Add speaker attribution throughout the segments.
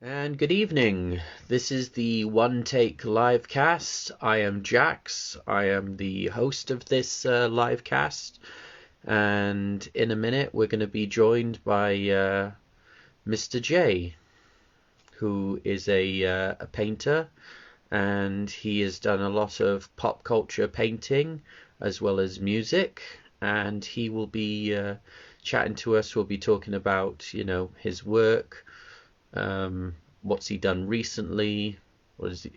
Speaker 1: And good evening. This is the One Take live cast. I am Jax. I am the host of this live cast. And in a minute, we're going to be joined by Mr. J, who is a painter. And he has done a lot of pop culture painting as well as music. And he will be chatting to us. We'll be talking about, his work. What's he done recently? What is he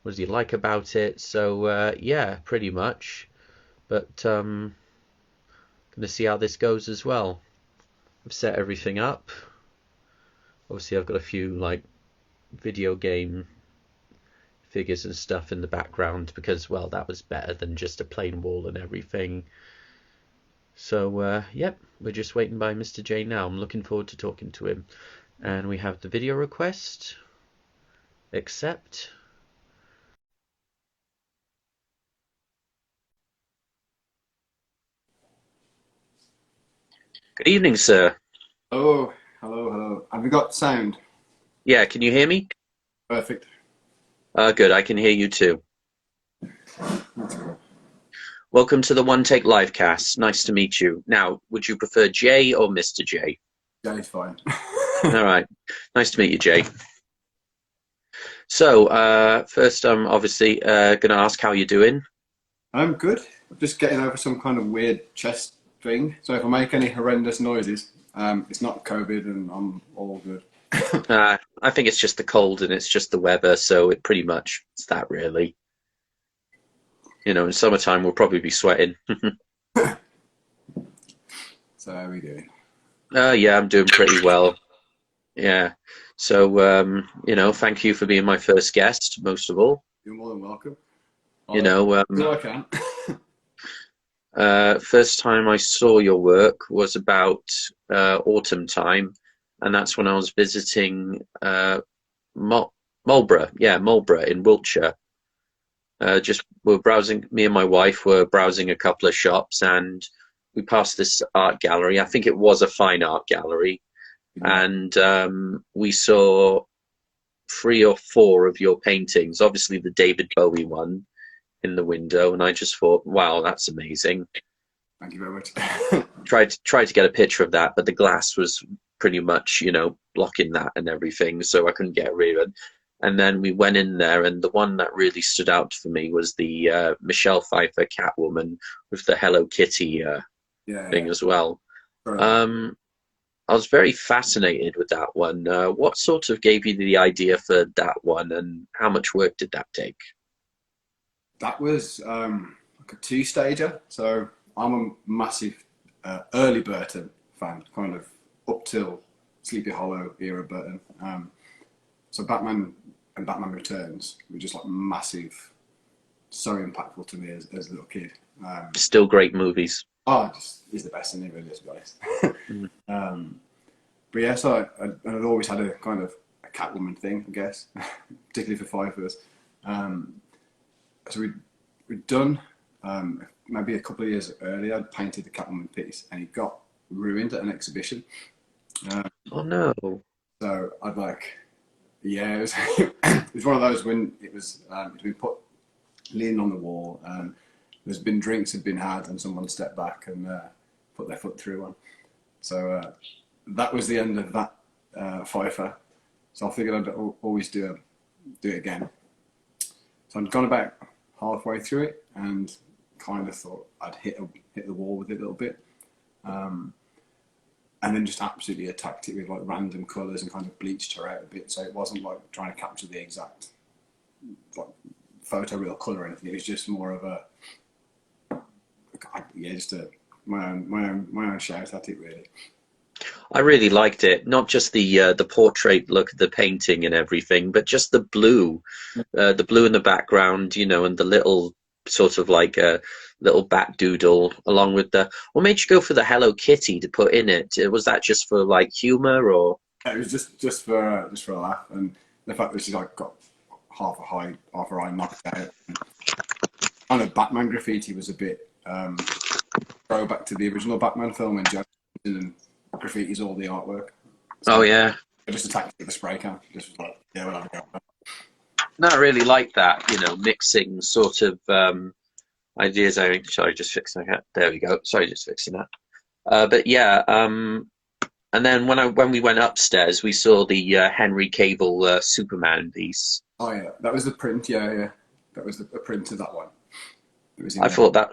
Speaker 1: what does he like about it? So yeah, pretty much. But gonna see how this goes as well. I've set everything up. Obviously, I've got a few like video game figures and stuff in the background because, well, that was better than just a plain wall and everything. So yep, we're just waiting by Mr. J now. I'm looking forward to talking to him. And we have the video request. Accept. Good evening, sir.
Speaker 2: Oh, hello, hello. Have we got sound?
Speaker 1: Yeah, can you hear me?
Speaker 2: Perfect.
Speaker 1: Good, I can hear you too.
Speaker 2: That's cool.
Speaker 1: Welcome to the One Take Livecast. Nice to meet you. Now, would you prefer Jay or Mr. J?
Speaker 2: Yeah, it's fine.
Speaker 1: All right. Nice to meet you, Jay. So, first, I'm obviously going to ask how you're doing.
Speaker 2: I'm good. Just getting over some kind of weird chest thing. So if I make any horrendous noises, it's not COVID and I'm all good.
Speaker 1: I think it's just the cold and it's just the weather, so it pretty much it's that really. In summertime we'll probably be sweating.
Speaker 2: So how are we doing?
Speaker 1: Yeah, I'm doing pretty well. Yeah. So, thank you for being my first guest, most of all.
Speaker 2: You're more than welcome.
Speaker 1: You
Speaker 2: I'll
Speaker 1: know,
Speaker 2: do what I can.
Speaker 1: first time I saw your work was about autumn time, and that's when I was visiting Marlborough, yeah, Marlborough in Wiltshire. Just we're browsing. Me and my wife were browsing a couple of shops, and we passed this art gallery. I think it was a fine art gallery, and we saw three or four of your paintings. Obviously, the David Bowie one in the window, and I just thought, wow, that's amazing.
Speaker 2: Thank you very much.
Speaker 1: Tried to get a picture of that, but the glass was pretty much, blocking that and everything, so I couldn't get rid of it. And then we went in there, and the one that really stood out for me was the Michelle Pfeiffer Catwoman with the Hello Kitty
Speaker 2: Yeah,
Speaker 1: thing
Speaker 2: yeah.
Speaker 1: as well.
Speaker 2: Very nice.
Speaker 1: Um, I was very fascinated with that one. What sort of gave you the idea for that one, and how much work did that take?
Speaker 2: That was like a two-stager. So I'm a massive early Burton fan, kind of up till Sleepy Hollow era Burton. So Batman and Batman Returns were just like massive, so impactful to me as a little kid.
Speaker 1: Still great movies.
Speaker 2: Just he's the best in it, really, to be honest.
Speaker 1: Mm.
Speaker 2: But yeah, so I'd always had a kind of a Catwoman thing, I guess, particularly for Pfeiffer's. Um, so we'd done maybe a couple of years earlier. I'd painted the Catwoman piece, and it got ruined at an exhibition. Uh,
Speaker 1: Oh no.
Speaker 2: so I'd like, yeah, it was, it was one of those when it'd been put leaning on the wall. There's been drinks had been had, and someone stepped back and put their foot through one. So that was the end of that Pfeiffer. So I figured I'd always do it again. So I'd gone about halfway through it and kind of thought I'd hit the wall with it a little bit, and then just absolutely attacked it with like random colours and kind of bleached her out a bit. So it wasn't like trying to capture the exact like photoreal colour or anything. It was just more of a yeah, just my own shout at it really.
Speaker 1: I really liked it. Not just the portrait look of the painting and everything, but just the blue in the background, and the little sort of like a little bat doodle along with the. What made you go for the Hello Kitty to put in it? Was that just for like humor or?
Speaker 2: It was just for a laugh, and the fact that she's like got half her eye knocked out. Kind of Batman graffiti was a bit throwback to the original Batman film when Joe and graffiti's all the artwork.
Speaker 1: Oh
Speaker 2: So
Speaker 1: yeah,
Speaker 2: I just attacked with a spray can. Just was like, yeah, we'll have a go.
Speaker 1: No, I really like that, mixing sort of ideas. Sorry, just fixing that. There we go. Sorry, just fixing that. But yeah, and then when we went upstairs, we saw the Henry Cavill Superman piece.
Speaker 2: Oh yeah, that was the print. Yeah, yeah, that was a print of that one. It was in
Speaker 1: I
Speaker 2: there.
Speaker 1: thought that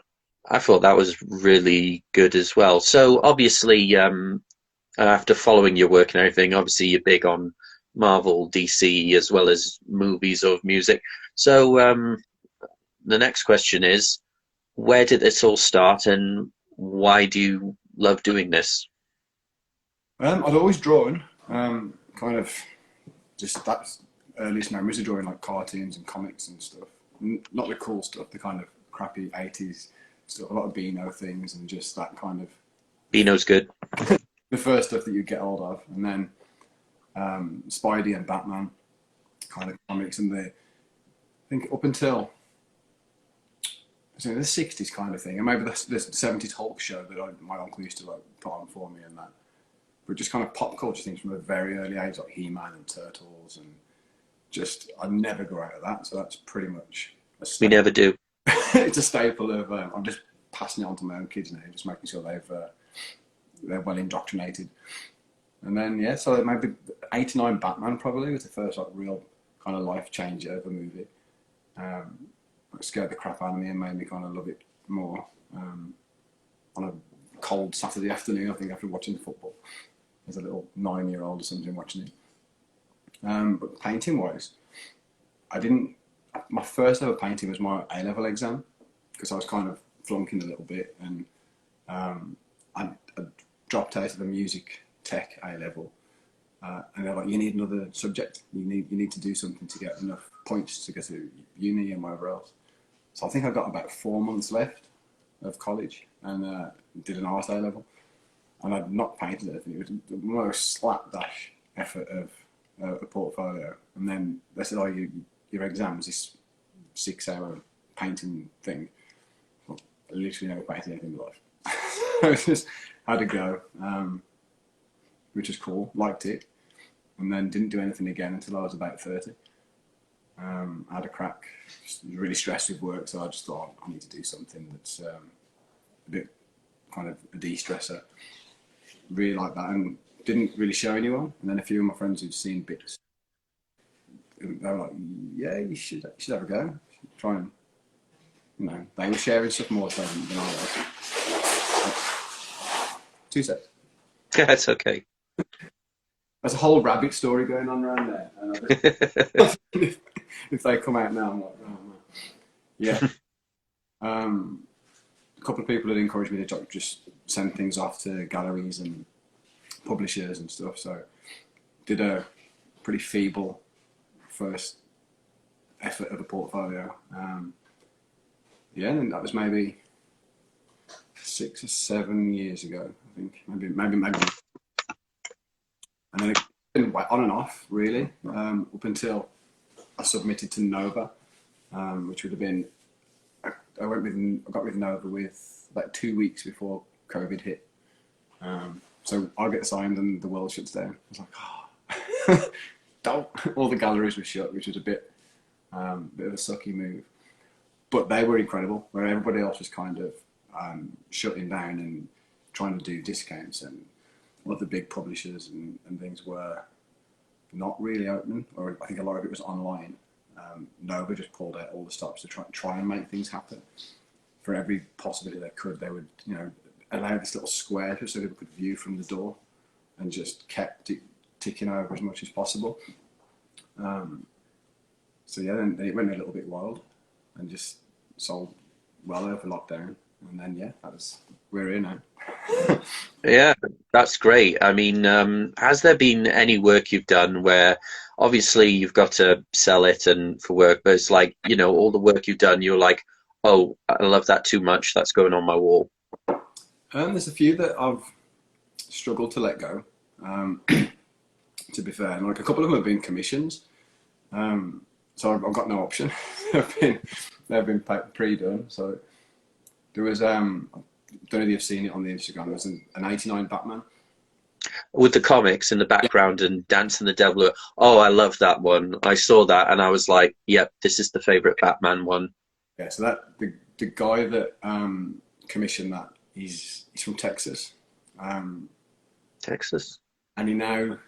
Speaker 1: I thought that was really good as well. So obviously, after following your work and everything, obviously you're big on Marvel, DC, as well as movies or music. So the next question is, where did this all start, and why do you love doing this?
Speaker 2: I'd always drawn, kind of just that's earliest memories of drawing like cartoons and comics and stuff. Not the cool stuff, the kind of crappy 80s stuff, a lot of Beano things and just that kind of
Speaker 1: Beano's good.
Speaker 2: the first stuff that you get hold of. And then Spidey and Batman kind of comics, and I think up until the 60s kind of thing, and maybe the 70s Hulk show that my uncle used to like put on for me and that. But just kind of pop culture things from a very early age, like He-Man and Turtles, and just I never grew out of that. So that's pretty much a
Speaker 1: We
Speaker 2: staple.
Speaker 1: never do.
Speaker 2: It's a staple of. I'm just passing it on to my own kids now, just making sure they're well indoctrinated. And then yeah, so maybe '89 Batman probably was the first like real kind of life changer of a movie. It scared the crap out of me and made me kind of love it more. On a cold Saturday afternoon, I think after watching football, as a little 9-year-old or something watching it. But painting wise, I didn't. My first ever painting was my A-level exam because I was kind of flunking a little bit, and I dropped out of the music tech A-level, and they're like, "You need another subject. You need to do something to get enough points to go to uni and whatever else." So I think I got about 4 months left of college and did an art A-level, and I'd not painted anything. It was the most slapdash effort of a portfolio. And then they said, "Oh, your exam was this 6-hour painting thing." Well, I literally never painted anything in my life. I just had to go, which was cool. Liked it, and then didn't do anything again until I was about 30. I had a crack, just really stressed with work, so I just thought I need to do something that's a bit kind of a de-stressor. Really like that, and didn't really show anyone. And then a few of my friends who'd seen bits, they were like, "Yeah, you should have a go. Try and, they were sharing stuff more so than I was." 2 seconds.
Speaker 1: That's okay.
Speaker 2: There's a whole rabbit story going on around there, and I just, if they come out now, I'm like, oh man. Yeah. A couple of people had encouraged me to just send things off to galleries and publishers and stuff. So did a pretty feeble first effort of a portfolio. Yeah, and that was maybe 6 or 7 years ago, I think. Maybe. And then it's been on and off, really, up until I submitted to Nova, which would have been. I got with Nova with about 2 weeks before COVID hit. So I get signed and the world shuts down. I was like, oh, don't. All the galleries were shut, which was a bit of a sucky move. But they were incredible, where everybody else was kind of shutting down and trying to do discounts, and all of the big publishers and things were not really open, or I think a lot of it was online. Nova just pulled out all the stops to try and make things happen. For every possibility they could, they would, allow this little square just so people could view from the door, and just kept it ticking over as much as possible. So yeah, then it went a little bit wild, and just sold well over lockdown, and then yeah, we're here now.
Speaker 1: Yeah, that's great. I mean, has there been any work you've done where obviously you've got to sell it and for work, but it's like, all the work you've done, you're like, oh, I love that too much. That's going on my wall.
Speaker 2: There's a few that I've struggled to let go. To be fair, and like a couple of them have been commissions, so I've got no option. they've been pre-done. So there was I don't know if you've seen it on the Instagram. There's an '89 Batman,
Speaker 1: with the comics in the
Speaker 2: Yeah,
Speaker 1: background and Dancing the Devil. Oh, I love that one. I saw that and I was like, yep, this is the favorite Batman one.
Speaker 2: yeah. So that the guy that commissioned that, he's from Texas, um,
Speaker 1: Texas.
Speaker 2: and he now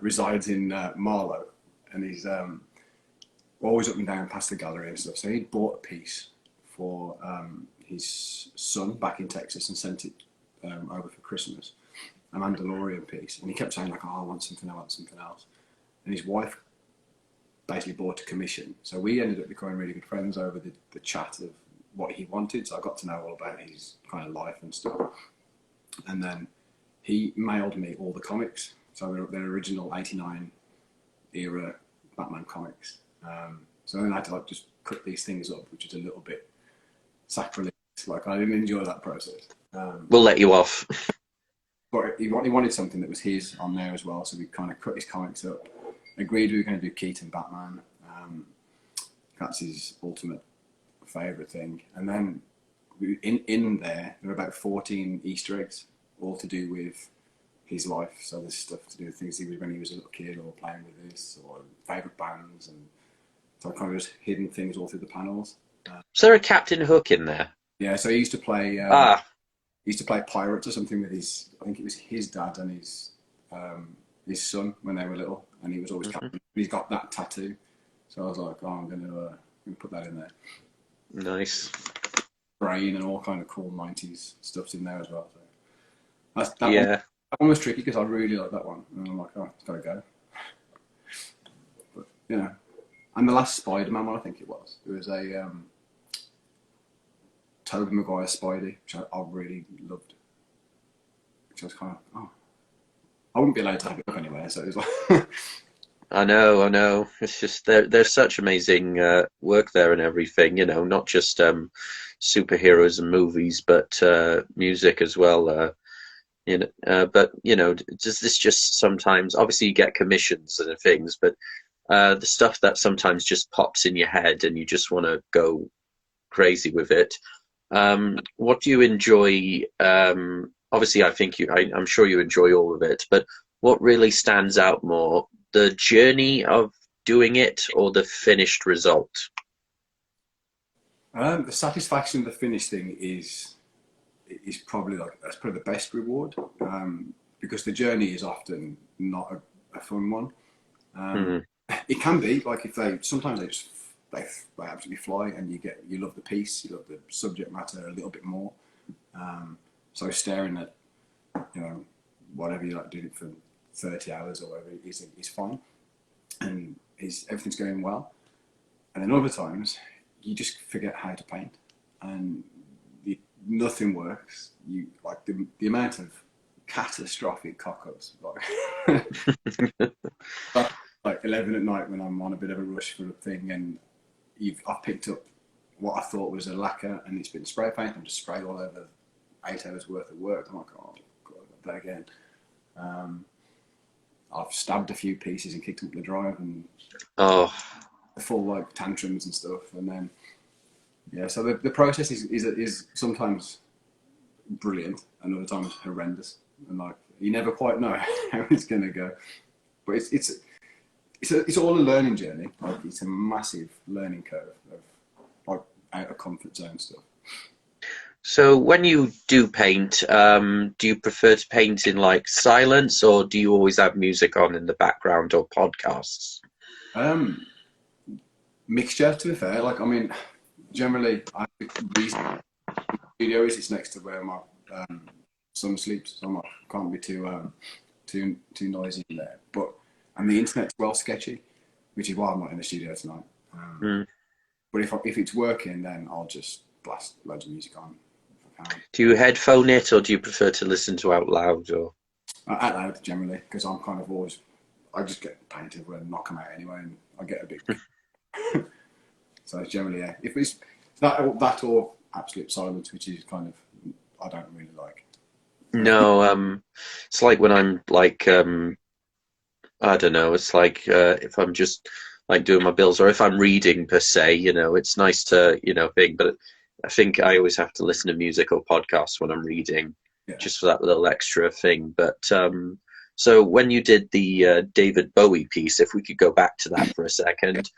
Speaker 2: resides in Marlow, and he's always up and down past the gallery and stuff. So he bought a piece for his son back in Texas and sent it over for Christmas, a Mandalorian piece, and he kept saying like, "Oh, I want something, I want something else," and his wife basically bought a commission. So we ended up becoming really good friends over the chat of what he wanted. So I got to know all about his kind of life and stuff. And then he mailed me all the comics. So they're original 89 era Batman comics. So then I had to like just cut these things up, which is a little bit sacrilegious. Like I didn't enjoy that process.
Speaker 1: We'll let you off.
Speaker 2: But he wanted something that was his on there as well. So we kind of cut his comics up. Agreed we were going to do Keaton Batman. That's his ultimate favourite thing. And then in there are about 14 Easter eggs, all to do with his life. So there's stuff to do with things he was when he was a little kid, or playing with this, or favourite bands, and so I kind of just hidden things all through the panels.
Speaker 1: Is there a Captain Hook in there?
Speaker 2: Yeah, so he used to play.
Speaker 1: Ah,
Speaker 2: He used to play pirates or something with I think it was his dad and his son when they were little, and he was always captain. He's got that tattoo, so I was like, oh, I'm gonna put that in there.
Speaker 1: nice.
Speaker 2: Brain and all kind of cool 90s stuff's in there as well. So that
Speaker 1: Yeah.
Speaker 2: one was tricky because I really like that one, and I'm like, oh, it's gotta go. But and the last Spider-Man one, I think it was. There was a Tobey Maguire Spidey, which I really loved. Which I was kind of, oh, I wouldn't be allowed to have it up anywhere, so it was like,
Speaker 1: I know. It's just there's such amazing work there and everything, not just superheroes and movies, but music as well. But does this just sometimes? Obviously, you get commissions and things, but the stuff that sometimes just pops in your head and you just want to go crazy with it. What do you enjoy? Obviously, I'm sure you enjoy all of it, but what really stands out more? The journey of doing it or the finished result?
Speaker 2: the satisfaction of the finished thing is probably that's probably the best reward, because the journey is often not a fun one.
Speaker 1: Hmm.
Speaker 2: It can be like if sometimes they absolutely fly, and you love the piece, you love the subject matter a little bit more. So staring at whatever you like doing it for 30 hours or whatever is fine, and everything's going well. And then other times you just forget how to paint, and nothing works. You like the amount of catastrophic cock-ups, like 11 at night when I'm on a bit of a rush for a thing, and I've picked up what I thought was a lacquer and it's been spray paint. I'm just sprayed all over 8 hours worth of work. I'm like, oh god, that again. I've stabbed a few pieces and kicked them up the drive, and
Speaker 1: Oh,
Speaker 2: full like tantrums and stuff, and then so the process is sometimes brilliant and other times horrendous, and like you never quite know how it's gonna go, but it's all a learning journey. Like it's a massive learning curve of like out of comfort zone stuff.
Speaker 1: so when you do paint, do you prefer to paint in like silence, or do you always have music on in the background or podcasts?
Speaker 2: Um, Mixture, to be fair. Like I mean, generally, the studio it's next to where my son sleeps, so I can't be too noisy in there. But and the internet's well sketchy, which is why I'm not in the studio tonight.
Speaker 1: Mm.
Speaker 2: But if it's working, then I'll just blast loads of music on if I can.
Speaker 1: Do you headphone it, or do you prefer to listen to out loud? Or
Speaker 2: Out loud generally, because I'm kind of always I just get painted and knock them out anyway, and I get a bit. So it's generally if it's that or absolute silence, which is kind of I don't really like.
Speaker 1: no, it's like when I'm like I don't know. It's like if I'm just like doing my bills, or if I'm reading per se. It's nice to think. But I think I always have to listen to music or podcasts when I'm reading.
Speaker 2: Yeah.
Speaker 1: just for that little extra thing. But so when you did the David Bowie piece, if we could go back to that for a second,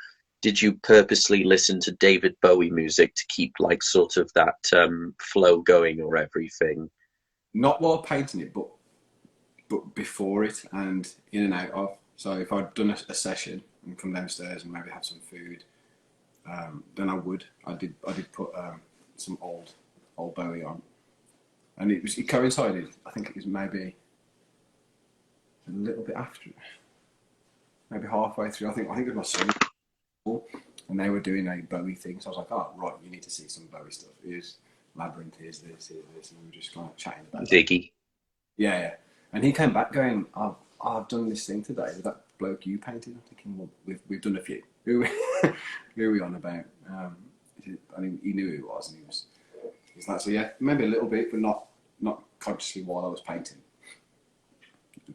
Speaker 1: did you purposely listen to David Bowie music to keep like sort of that flow going or everything?
Speaker 2: Not while painting it, but before it and in and out of. So if I'd done a session and come downstairs and maybe have some food, then I did put some old Bowie on, and it coincided. I think it was maybe a little bit after, maybe halfway through. I think it was my son, and they were doing a Bowie thing. So I was like, oh right, you need to see some Bowie stuff. Here's Labyrinth, here's this, and we were just kind of chatting about that.
Speaker 1: Ziggy.
Speaker 2: Yeah, yeah. And he came back going, I've done this thing today with that bloke you painted. I'm thinking, well, we've done a few. Who are we on about? And he knew who he was, and he's like, so yeah, maybe a little bit, but not consciously while I was painting.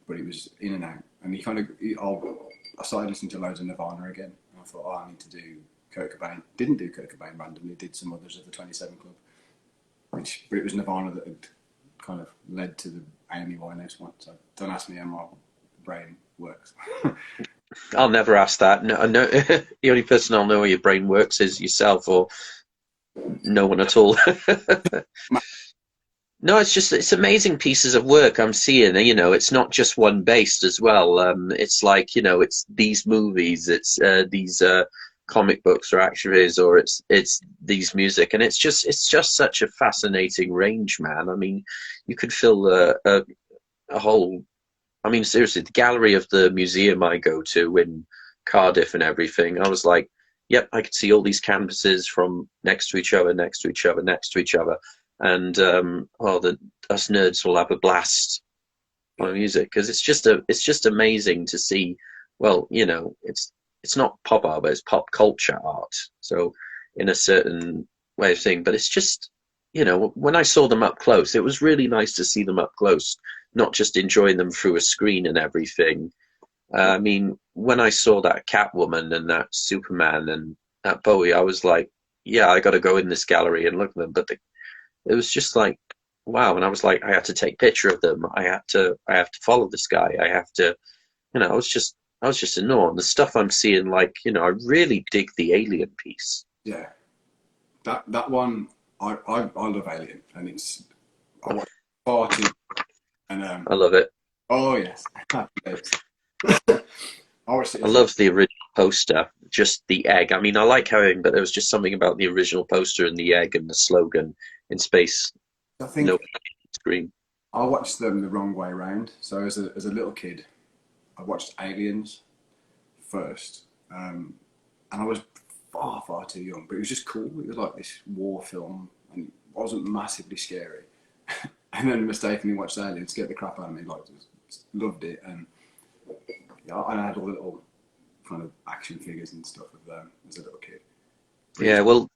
Speaker 2: But it was in and out. And I started listening to loads of Nirvana again. And I thought, oh, I need to do Kurt Cobain. Didn't do Kurt Cobain randomly, did some others of the 27 Club. But it was Nirvana that had kind of led to the Amy Winehouse one. So don't ask me how my brain works.
Speaker 1: I'll never ask that. No, no, the only person I'll know how your brain works is yourself or no one at all. No, it's amazing pieces of work I'm seeing. You know, it's not just one based as well. It's like, you know, it's these movies, it's these comic books or action figures, or it's these music, and it's just such a fascinating range, man. I mean, you could fill a whole. I mean, seriously, the gallery of the museum I go to in Cardiff and everything. I was like, yep, I could see all these canvases from next to each other, next to each other, next to each other, and us nerds will have a blast on music because it's just amazing to see. Well, you know, it's not pop art, but it's pop culture art. So in a certain way of thing, but it's just, you know, when I saw them up close, it was really nice to see them up close, not just enjoying them through a screen and everything. I mean, when I saw that Catwoman and that Superman and that Bowie, I was like, yeah, I got to go in this gallery and look at them. But it was just like, wow. And I was like, I had to take a picture of them. I have to follow this guy. I have to, you know, I was just in awe. And the stuff I'm seeing, like, you know, I really dig the Alien piece.
Speaker 2: Yeah, that one, I love Alien, and I watched far too, and
Speaker 1: I love it.
Speaker 2: oh yes, I watched it
Speaker 1: I
Speaker 2: as a,
Speaker 1: love the original poster, just the egg. I mean, I like how, but there was just something about the original poster and the egg and the slogan in space,
Speaker 2: I
Speaker 1: no
Speaker 2: think
Speaker 1: screen.
Speaker 2: I watched them the wrong way round. So as a little kid, I watched Aliens first, and I was far too young, but it was just cool. It was like this war film, and it wasn't massively scary. And then mistakenly watched Aliens, scared the crap out of me. Like, just loved it, and yeah, I had all the little kind of action figures and stuff of them as a little kid. But it was,
Speaker 1: Yeah, well,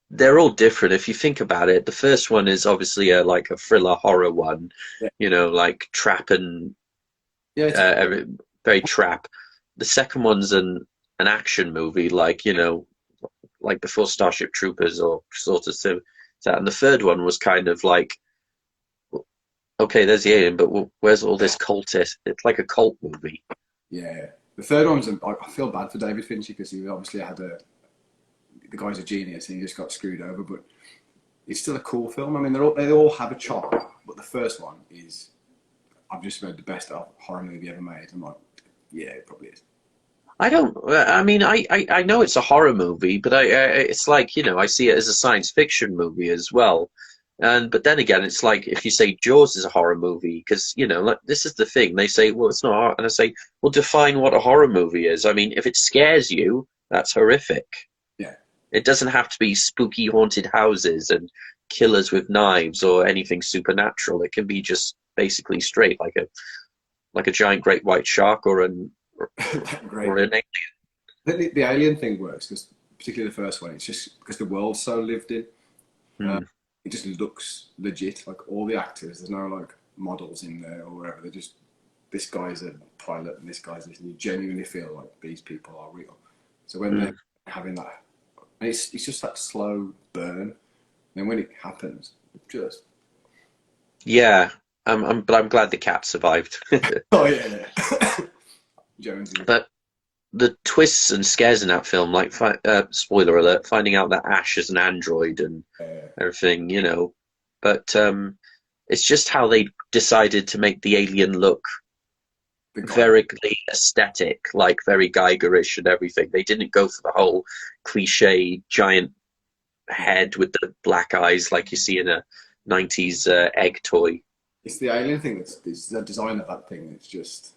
Speaker 1: they're all different if you think about it. The first one is obviously like a thriller horror one,
Speaker 2: yeah,
Speaker 1: you know, like trap and
Speaker 2: yeah,
Speaker 1: very trap. The second one's an action movie, like, you know, like before Starship Troopers or sort of that. And the third one was kind of like, okay, there's the alien, but where's all this cultist? It's like a cult movie.
Speaker 2: yeah. The third one was. I feel bad for David Fincher because he obviously had the guy's a genius and he just got screwed over, but it's still a cool film. I mean, they all have a charm, but the first one is, I've just read, the best horror movie ever made. I'm like, yeah, it probably is.
Speaker 1: I don't. I mean, I know it's a horror movie, but it's like, you know, I see it as a science fiction movie as well. And but then again, it's like if you say Jaws is a horror movie, because, you know, like this is the thing. They say, well, it's not horror, and I say, well, define what a horror movie is. I mean, if it scares you, that's horrific.
Speaker 2: Yeah,
Speaker 1: It doesn't have to be spooky haunted houses and killers with knives or anything supernatural. It can be just basically straight, like a giant great white shark
Speaker 2: great.
Speaker 1: or an
Speaker 2: The alien thing works because, particularly the first one, it's just because the world's so lived in. Uh,
Speaker 1: alien.
Speaker 2: it just looks legit. Like all the actors, there's no like models in there or whatever. They're just, this guy's a pilot and this guy's this, and you genuinely feel like these people are real. So when they're having that, and it's just that slow burn. And then when it happens, it just
Speaker 1: Yeah, but I'm glad the cat survived.
Speaker 2: Oh yeah, yeah. Jonesy.
Speaker 1: But the twists and scares in that film, like spoiler alert, finding out that Ash is an android and everything, But it's just how they decided to make the alien look
Speaker 2: The guy.
Speaker 1: very aesthetic, like very Geigerish and everything. They didn't go for the whole cliche giant
Speaker 2: Yeah.
Speaker 1: head with the black eyes like you see in a 90s egg toy.
Speaker 2: It's the alien thing that's the design of that thing that's just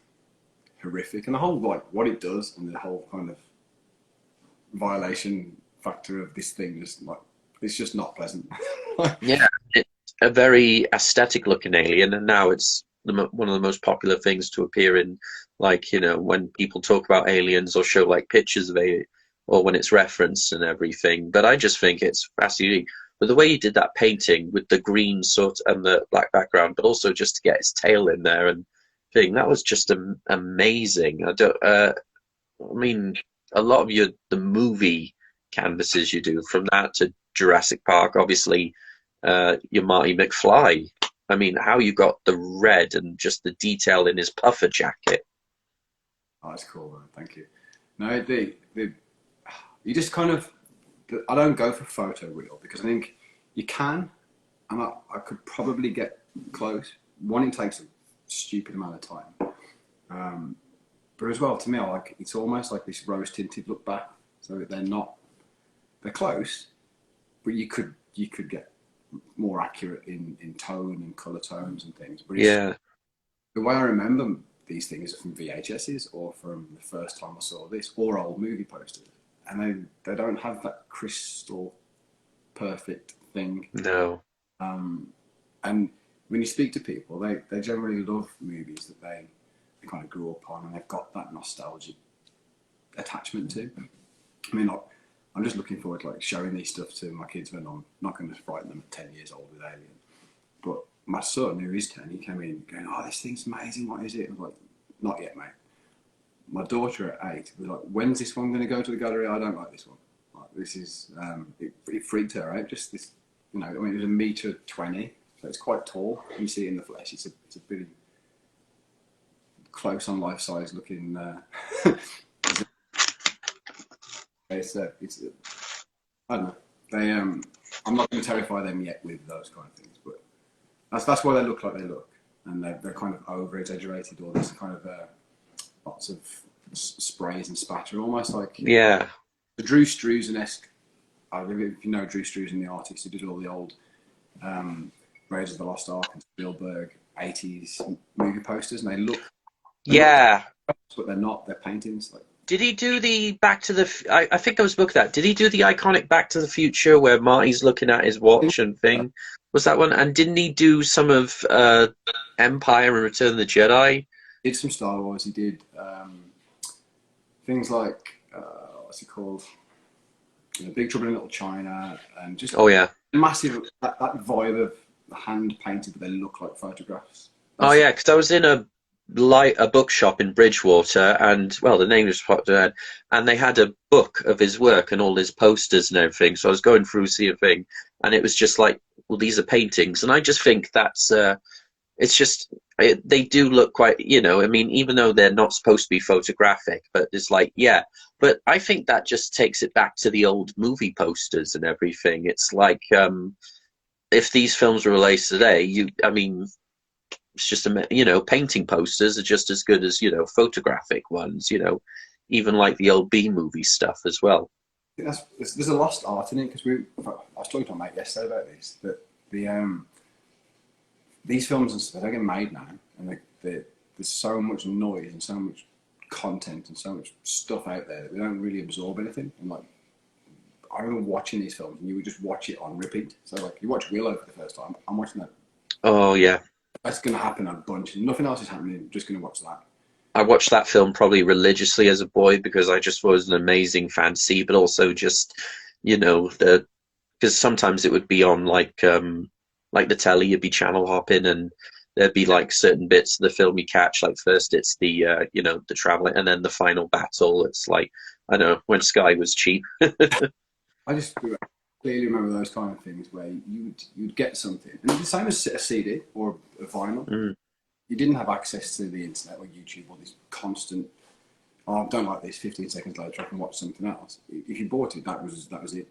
Speaker 2: horrific, and the whole like what it does and the whole kind of violation factor of this thing just like it's just not pleasant.
Speaker 1: Yeah, it's a very aesthetic looking alien, and now it's one of the most popular things to appear in, like, when people talk about aliens or show like pictures of it, or when it's referenced and everything. But I just think it's fascinating. But the way he did that painting with the green sort and the black background, but also just to get his tail in there and thing, that was just amazing. I mean, a lot of the movie canvases you do, from that to Jurassic Park, obviously, your Marty McFly. I mean, how you got the red and just the detail in his puffer jacket.
Speaker 2: Oh, that's cool, man. Thank you. No, the you just kind of I don't go for photo real because I think you can, and I could probably get close. One, it takes a stupid amount of time. But as well, to me, I like it's almost like this rose tinted look back. So they're close, but you could get more accurate in tone and color tones and things. But it's
Speaker 1: Yeah,
Speaker 2: the way I remember these things are from VHSs or from the first time I saw this or old movie posters, and they don't have that crystal perfect thing.
Speaker 1: no.
Speaker 2: And when you speak to people, they generally love movies that they kind of grew up on and they've got that nostalgic attachment to. I mean, I'm just looking forward to like showing these stuff to my kids when I'm not going to frighten them at 10 years old with Alien. But my son, who is 10, he came in going, "Oh, this thing's amazing. What is it?" I was like, "Not yet, mate." My daughter at 8 was like, "When's this one going to go to the gallery? I don't like this one. Like, this is it freaked her out. Just this, I mean, it was a meter 20, so it's quite tall. You see it in the flesh. It's a pretty close on life size looking. It's I don't know. They I'm not going to terrify them yet with those kind of things, but that's why they look like they look, and they're kind of over exaggerated, or there's kind of lots of sprays and spatter, almost like
Speaker 1: Yeah,
Speaker 2: the Drew Struzan-esque. I don't know if you know Drew Struzan, the artist who did all the old Raiders of the Lost Ark and Spielberg 80s movie posters, and they look,
Speaker 1: yeah.
Speaker 2: but they're not. They're paintings. Like
Speaker 1: Did he do the Back to the? I think I was looking at that. Did he do the iconic Back to the Future where Marty's looking at his
Speaker 2: I think
Speaker 1: watch and thing? Was that one? And didn't he do some of Empire and Return of the Jedi?
Speaker 2: he did some Star Wars. He did things like what's it called? Big Trouble in Little China, and just
Speaker 1: Oh yeah.
Speaker 2: massive that vibe of hand painted, but they look like photographs.
Speaker 1: Oh
Speaker 2: That's
Speaker 1: yeah, because I was in a bookshop in Bridgewater, and well, the name just popped in, and they had a book of his work and all his posters and everything. So I was going through see a thing, and it was just like, well, these are paintings, and I just think that's it's just they do look quite, I mean, even though they're not supposed to be photographic, but it's like, yeah. But I think that just takes it back to the old movie posters and everything. It's like, if these films were released today, I mean, it's just painting posters are just as good as photographic ones. Even like the old B movie stuff as well.
Speaker 2: there's a lost art in it because I was talking to my mate yesterday about this that these films and stuff, they're getting made now, and there's so much noise and so much content and so much stuff out there that we don't really absorb anything. And like, I remember watching these films, and you would just watch it on repeat. So like, you watch Willow for the first time, I'm watching that.
Speaker 1: Oh yeah,
Speaker 2: That's going to happen a bunch, and nothing else is happening. I'm just going to watch that.
Speaker 1: I watched that film probably religiously as a boy because I just was an amazing fantasy, but also just the because sometimes it would be on like the telly, you'd be channel hopping and there'd be like certain bits of the film you catch. Like first it's the the traveling, and then the final battle. It's like, I don't know, when Sky was cheap.
Speaker 2: I just clearly remember those kind of things where you'd get something, and it's the same as a CD or a vinyl.
Speaker 1: Mm.
Speaker 2: You didn't have access to the internet or YouTube or this constant. Oh, I don't like this. 15 seconds later, I can watch something else. If you bought it, that was it.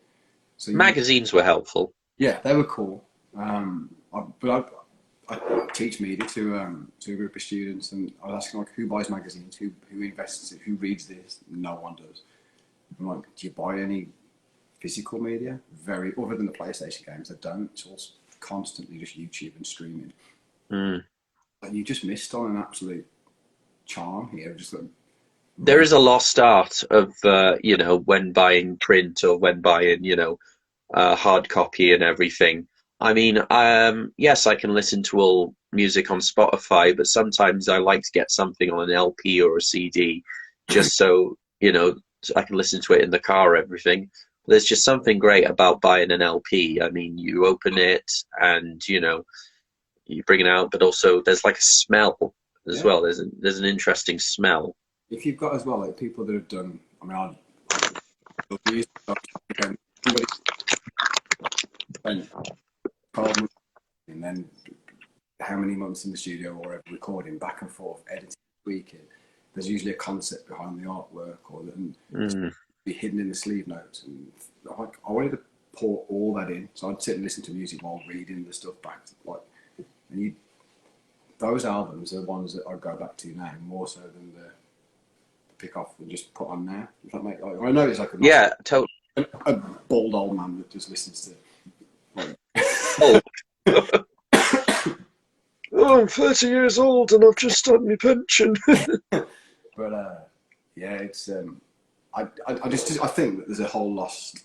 Speaker 2: So
Speaker 1: Magazines were helpful.
Speaker 2: yeah, they were cool. I teach media to a group of students, and I was asking like, who buys magazines, who invests it, who reads this? No one does. I'm like, do you buy any physical media? Very, other than the PlayStation games, they don't. It's all constantly just YouTube and streaming.
Speaker 1: Mm.
Speaker 2: Like, you just missed on an absolute charm here. Just like,
Speaker 1: There is a lost art of, when buying print or when buying, hard copy and everything. I mean, yes, I can listen to all music on Spotify, but sometimes I like to get something on an LP or a CD just so, I can listen to it in the car or everything. There's just something great about buying an LP. I mean, you open it and, you bring it out, but also there's like a smell as
Speaker 2: yeah.
Speaker 1: well. There's an interesting smell.
Speaker 2: If you've got as well like people that have done, I mean, I love music. Again, somebody spent 12 months and then how many months in the studio or whatever, recording back and forth, editing, tweaking. There's usually a concept behind the artwork, or it's
Speaker 1: Mm.
Speaker 2: be hidden in the sleeve notes. And I wanted to pour all that in, so I'd sit and listen to music while reading the stuff back. Like, and those albums are the ones that I go back to now more so than the pick off and just put on now. If that make, like, I know it's like
Speaker 1: Yeah, totally.
Speaker 2: a bald old man that just listens to. Like,
Speaker 1: Oh, I'm 30 years old and I've just had my pension.
Speaker 2: but yeah, it's I think that there's a whole lost,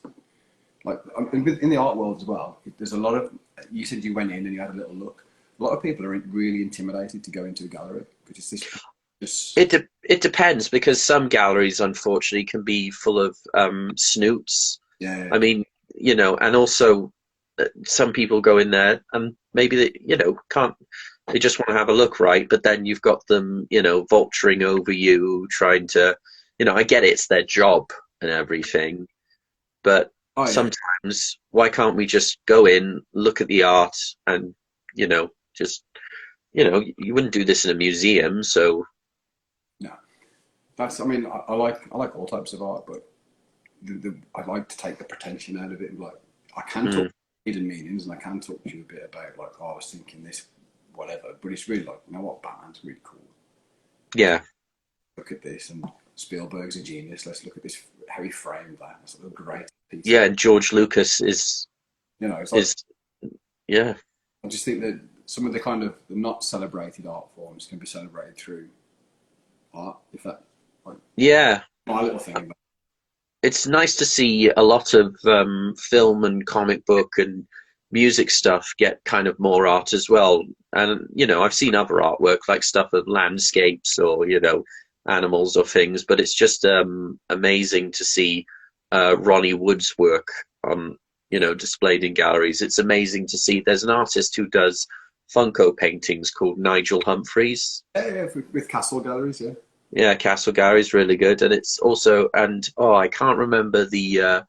Speaker 2: like, in the art world as well. There's a lot of, you said you went in and you had a little look. A lot of people are really intimidated to go into a gallery because it's this.
Speaker 1: It depends because some galleries, unfortunately, can be full of snoots.
Speaker 2: Yeah,
Speaker 1: I mean, and also some people go in there and maybe they, can't. They just want to have a look, right? But then you've got them, vulturing over you, trying to, I get it, it's their job and everything, but
Speaker 2: oh yeah,
Speaker 1: sometimes why can't we just go in, look at the art, and just you wouldn't do this in a museum, so
Speaker 2: no. That's, I mean, I like all types of art, but I like to take the pretension out of it. And like, I can talk
Speaker 1: mm,
Speaker 2: hidden meanings, and I can talk to you a bit about like, oh, I was thinking this, whatever. But it's really like, you know what, Batman's really cool.
Speaker 1: yeah,
Speaker 2: Look at this, and Spielberg's a genius. Let's look at this, how he framed that. It's a great piece of,
Speaker 1: yeah. And George Lucas
Speaker 2: it's like,
Speaker 1: is yeah,
Speaker 2: I just think that some of the kind of the not celebrated art forms can be celebrated through art. If that, like,
Speaker 1: yeah.
Speaker 2: my little thing about.
Speaker 1: It's nice to see a lot of film and comic book and music stuff get kind of more art as well. And I've seen other artwork like stuff of landscapes or animals or things, but it's just amazing to see Ronnie Wood's work on displayed in galleries. It's amazing to see. There's an artist who does Funko paintings called Nigel Humphreys.
Speaker 2: Yeah, with Castle Galleries, yeah.
Speaker 1: Yeah, Castle Gary is really good, and it's also I can't remember the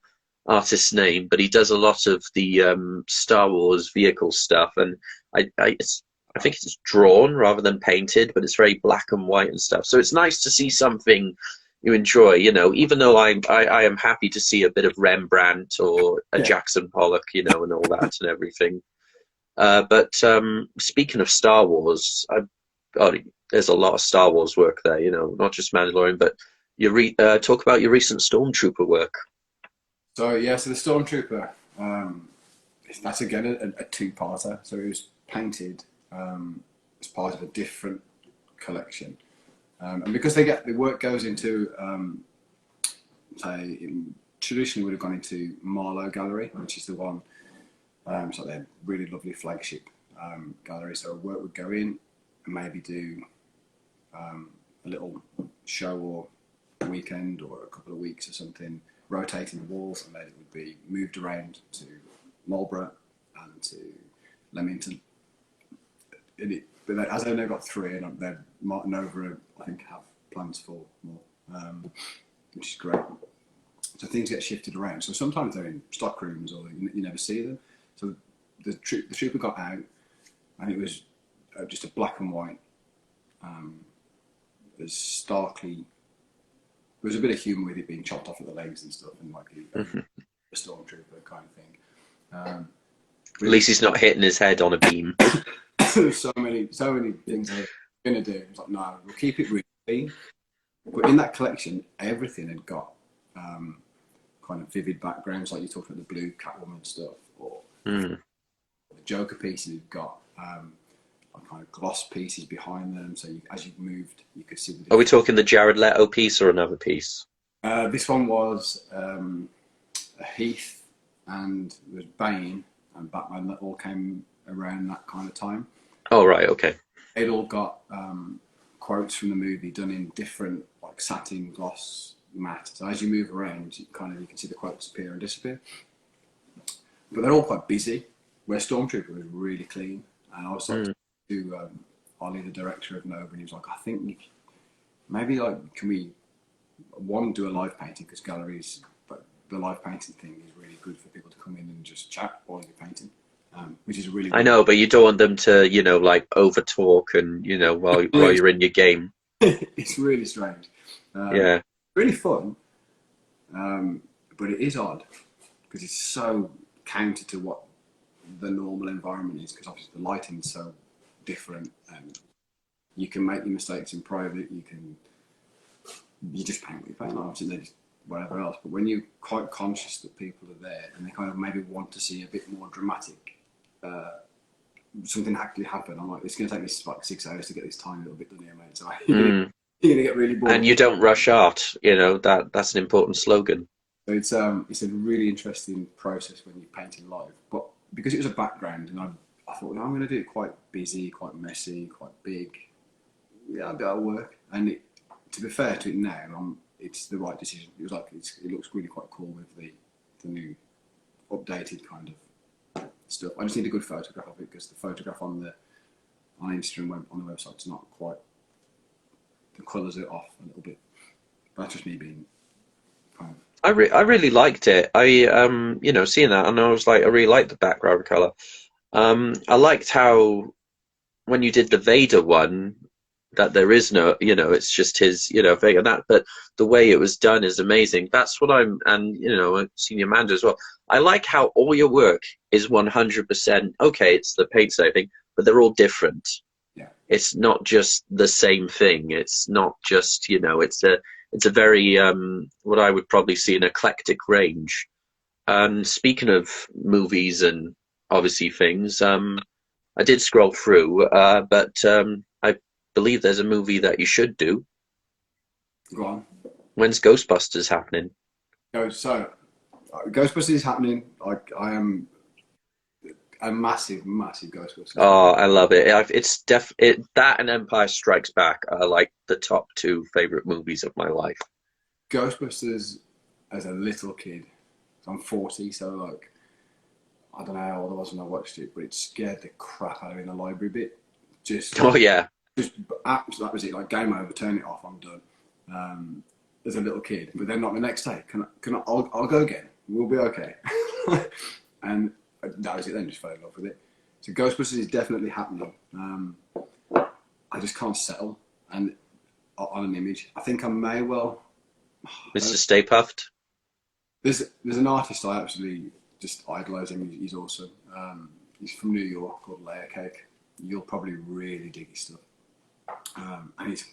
Speaker 1: artist's name, but he does a lot of the Star Wars vehicle stuff, and I think it's drawn rather than painted, but it's very black and white and stuff. So it's nice to see something you enjoy, even though I am happy to see a bit of Rembrandt or a
Speaker 2: Yeah.
Speaker 1: Jackson Pollock, and all that and everything. But speaking of Star Wars, God, there's a lot of Star Wars work there, not just Mandalorian, but talk about your recent Stormtrooper work.
Speaker 2: So yeah, so the Stormtrooper, that's again a two-parter. So it was painted as part of a different collection, and because the work goes into, say, traditionally would have gone into Marlowe Gallery, which is the one. So they're really lovely flagship gallery. So work would go in and maybe do a little show or weekend or a couple of weeks or something, rotating the walls, and then it would be moved around to Marlborough and to Leamington. But as I've now got three, and they're marking over, I think, have plans for more, which is great. So things get shifted around. So sometimes they're in stock rooms or you never see them. So the trooper got out, and it was just a black and white, as starkly. There was a bit of humour with it being chopped off at the legs and stuff, and like a stormtrooper kind of thing.
Speaker 1: At least he's not hitting his head on a beam.
Speaker 2: There's so many things they're gonna do. It's like, no, we'll keep it really clean. But in that collection, everything had got kind of vivid backgrounds, like you talked about the blue Catwoman stuff, or the Joker pieces had got kind of gloss pieces behind them. So as you moved, you could see.
Speaker 1: Are we talking the Jared Leto piece or another piece?
Speaker 2: This one was Heath, and there was Bane and Batman that all came around that kind of time.
Speaker 1: Oh, right, okay.
Speaker 2: It all got quotes from the movie done in different like satin gloss matte. So as you move around, you can see the quotes appear and disappear. But they're all quite busy. Where Stormtrooper was really clean, and I was talking to Ollie, the director of Nova, and he was like, "I think maybe like can we do a live painting, because galleries, but the live painting thing is really good for people to come in and just chat while you're painting." Which is really.
Speaker 1: I know, but you don't want them to, like over talk and while you're in your game.
Speaker 2: It's really strange.
Speaker 1: Yeah.
Speaker 2: Really fun, but it is odd because it's so counter to what the normal environment is. Because obviously the lighting's so different, and you can make your mistakes in private. You just paint what you paint, obviously, then whatever else. But when you're quite conscious that people are there and they kind of maybe want to see a bit more dramatic. Something actually happened. I'm like, it's going to take me like 6 hours to get this tiny little bit done here, mate. So you're going to get really bored.
Speaker 1: And you don't rush art. That's an important slogan.
Speaker 2: So it's a really interesting process when you're painting live. But because it was a background, and I thought, well, I'm going to do it quite busy, quite messy, quite big. Yeah, that'll work. And to be fair to it now, it's the right decision. It was like it looks really quite cool with the new updated kind of stuff. I just need a good photograph of it, because the photograph on Instagram on the website is not quite. The colours are off a little bit. But that's just me being kind of.
Speaker 1: I really liked it. I seeing that, and I was like, I really liked the background colour. I liked how when you did the Vader one, that there is no, it's just his, thing, and that. But the way it was done is amazing. That's what and I've seen Amanda as well. I like how all your work is 100%. Okay, it's the paint side thing, but they're all different.
Speaker 2: Yeah.
Speaker 1: It's not just the same thing. It's not just, it's a very what I would probably see an eclectic range. And speaking of movies and obviously things, I did scroll through, but I believe there's a movie that you should do.
Speaker 2: Go on.
Speaker 1: When's Ghostbusters happening?
Speaker 2: Ghostbusters is happening. I am a massive Ghostbusters.
Speaker 1: Oh, I love it. It's that and Empire Strikes Back are like the top two favorite movies of my life.
Speaker 2: Ghostbusters as a little kid. I'm 40, so like I don't know how old I was when I watched it, but it scared the crap out of me in the library bit.
Speaker 1: Oh yeah.
Speaker 2: That was it. Like, game over, turn it off, I'm done. As a little kid, but then not the next day. I'll go again. We'll be okay. And that was it. Then just fell in love with it. So Ghostbusters is definitely happening. I just can't settle on an image. I think I may well.
Speaker 1: Mr. Stay Puffed.
Speaker 2: There's an artist I absolutely just idolise him. He's awesome. He's from New York, called Layer Cake. You'll probably really dig his stuff. And he's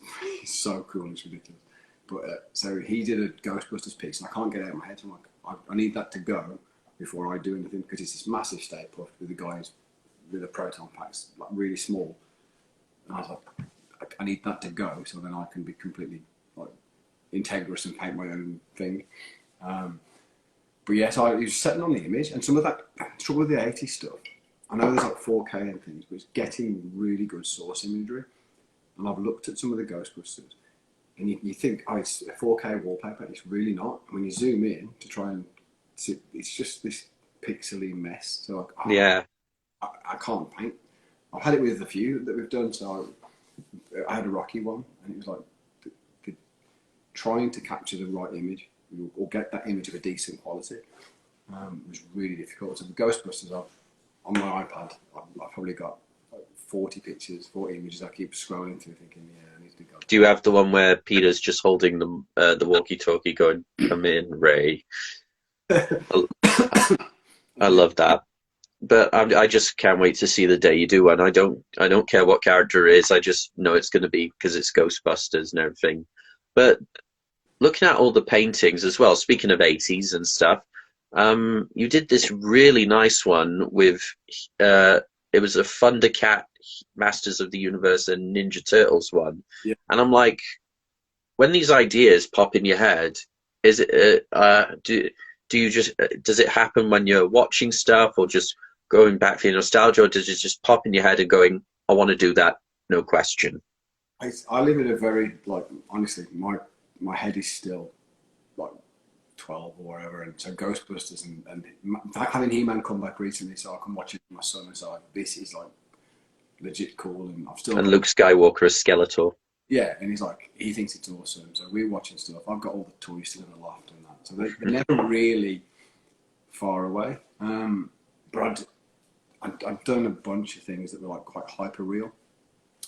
Speaker 2: so cool, it's ridiculous. But so he did a Ghostbusters piece, and I can't get it out of my head. So I'm like, I need that to go before I do anything, because it's this massive Stay Puft with the guys with the proton packs, like really small. And I was like, I need that to go, so then I can be completely like integrous and paint my own thing. But yes, I was setting on the image, and some of that trouble with the 80s stuff. I know there's like 4K and things, but it's getting really good source imagery. And I've looked at some of the Ghostbusters, and you think, oh, it's a 4K wallpaper. It's really not. And when you zoom in to try and see, it's just this pixely mess. So like, oh,
Speaker 1: yeah,
Speaker 2: I can't paint. I've had it with a few that we've done. So I had a Rocky one, and it was like trying to capture the right image. or get that image of a decent quality. It was really difficult. So the Ghostbusters, on my iPad, I've probably got like 40 pictures, 40 images. I keep scrolling through, thinking, yeah, I need to go.
Speaker 1: Do you have the one where Peter's just holding the walkie-talkie, going, "Come in, Ray"? I love that. But I just can't wait to see the day you do one. I don't care what character it is. I just know it's going to be because it's Ghostbusters and everything. But looking at all the paintings as well, speaking of 80s and stuff, you did this really nice one with it was a Thundercat, Masters of the Universe, and Ninja Turtles one.
Speaker 2: Yeah.
Speaker 1: And I'm like, when these ideas pop in your head, is it do you just does it happen when you're watching stuff, or just going back for your nostalgia, or does it just pop in your head and going, I want to do that, no question?
Speaker 2: I live in a very, like, honestly, my head is still like 12 or whatever, and so Ghostbusters and having He-Man come back recently, so I can watch it with my son, and so this is like legit cool, and I've still
Speaker 1: And Luke Skywalker as Skeletor.
Speaker 2: yeah, and he thinks it's awesome. So we're watching stuff. I've got all the toys still in the loft and that, so they're never really far away. But I've done a bunch of things that were like quite hyper real.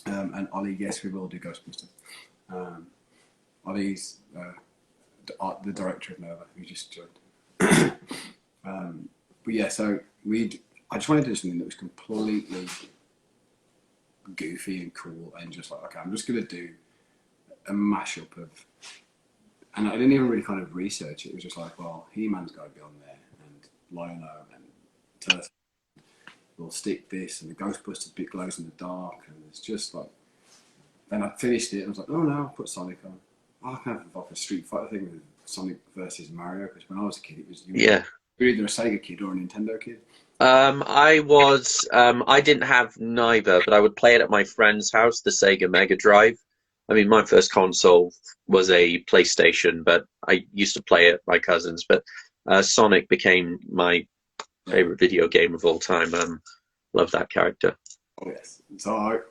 Speaker 2: And Ollie, yes, we will do Ghostbusters. Ollie's the director of Nova, who just joined. But yeah, so I just wanted to do something that was completely goofy and cool, and just like, okay, I'm just gonna do a mashup of, and I didn't even really kind of research it. It was just like, well, He-Man's got to be on there, and Lion-O, and Turtle. We'll stick this, and the Ghostbusters bit glows in the dark, and it's just like. Then I finished it, and I was like, oh no, I'll put Sonic on. Oh, I can have like a Street Fighter thing with Sonic versus Mario, because when I was a kid, it was
Speaker 1: Yeah.
Speaker 2: you're either a Sega kid or a Nintendo kid.
Speaker 1: I didn't have neither, but I would play it at my friend's house, the Sega Mega Drive. I mean, my first console was a PlayStation, but I used to play it at my cousin's. But Sonic became my favorite video game of all time. Love that character.
Speaker 2: Oh yes. So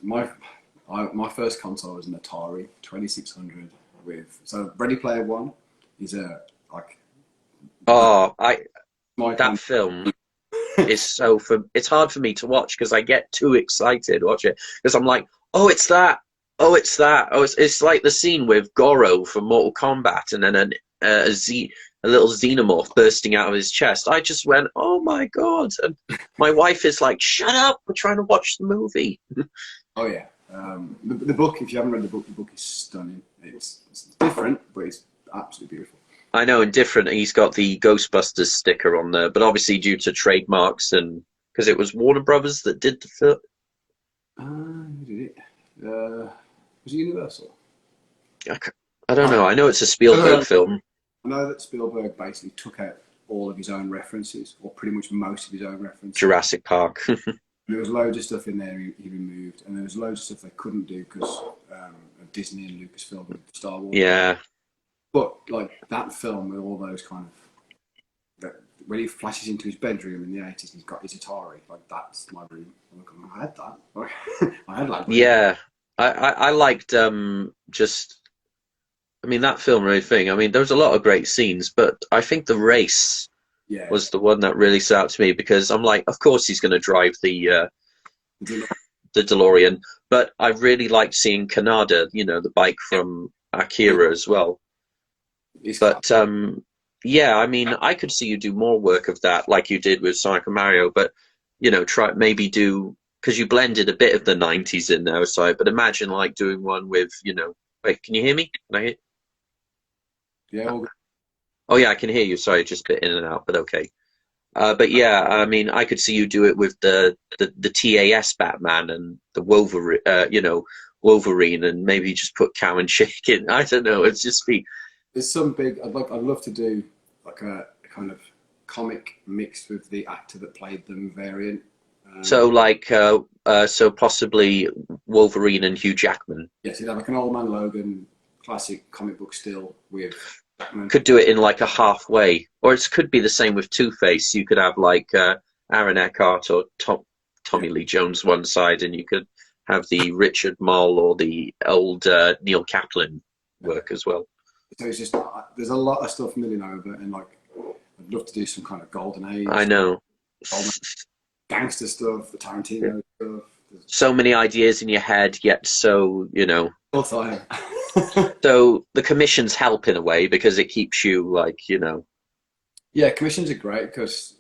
Speaker 2: my first console was an Atari 2600 with, so Ready Player One is a like.
Speaker 1: That film is it's hard for me to watch because I get too excited watch it, because I'm like, oh, it's that, oh, it's that, oh, it's like the scene with Goro from Mortal Kombat, and then a little xenomorph bursting out of his chest. I just went, oh my god, and my wife is like, shut up, we're trying to watch the movie.
Speaker 2: Oh yeah, the book, if you haven't read the book is stunning. It's different, but it's absolutely beautiful.
Speaker 1: I know, in different, he's got the Ghostbusters sticker on there, but obviously due to trademarks, and because it was Warner Brothers that did the film.
Speaker 2: Who did it? Was it Universal?
Speaker 1: I don't know. I know it's a Spielberg film.
Speaker 2: I know that Spielberg basically took out all of his own references, or pretty much most of his own references.
Speaker 1: Jurassic Park.
Speaker 2: There was loads of stuff in there he removed, and there was loads of stuff they couldn't do because of Disney and Lucasfilm with Star Wars.
Speaker 1: Yeah.
Speaker 2: But like that film with all those kind of, when he flashes into his bedroom in the 80s and he's got his Atari, like that's my room. I'm like, I had that. I had that.
Speaker 1: Yeah. I liked just, I mean, that film really thing. I mean, there was a lot of great scenes, but I think the race was the one that really stood out to me, because I'm like, of course he's going to drive the DeLorean, but I really liked seeing Kanada, the bike from Akira as well. But yeah, I mean, I could see you do more work of that, like you did with Sonic and Mario. But try maybe do, because you blended a bit of the '90s in there. So, but imagine like doing one with, Wait, can you hear me? Can I hear?
Speaker 2: Yeah.
Speaker 1: Oh yeah, I can hear you. Sorry, just a bit in and out, but okay. But yeah, I mean, I could see you do it with the TAS Batman and the Wolverine, and maybe just put cow and chicken. I don't know. It's just be.
Speaker 2: There's some big. I'd love to do like a kind of comic mixed with the actor that played them variant.
Speaker 1: So possibly Wolverine and Hugh Jackman.
Speaker 2: Yes, you'd have like an Old Man Logan classic comic book still with. Batman.
Speaker 1: Could do it in like a halfway, or it could be the same with Two-Face. You could have like Aaron Eckhart or Tommy Lee Jones one side, and you could have the Richard Moll or the old Neil Kaplan work as well.
Speaker 2: So it's just there's a lot of stuff milling over, and like I'd love to do some kind of golden
Speaker 1: I
Speaker 2: age,
Speaker 1: know.
Speaker 2: golden gangster stuff, the Tarantino stuff. There's
Speaker 1: So many ideas in your head, yet so,
Speaker 2: all time.
Speaker 1: so the commissions help in a way because it keeps you like.
Speaker 2: Yeah, commissions are great because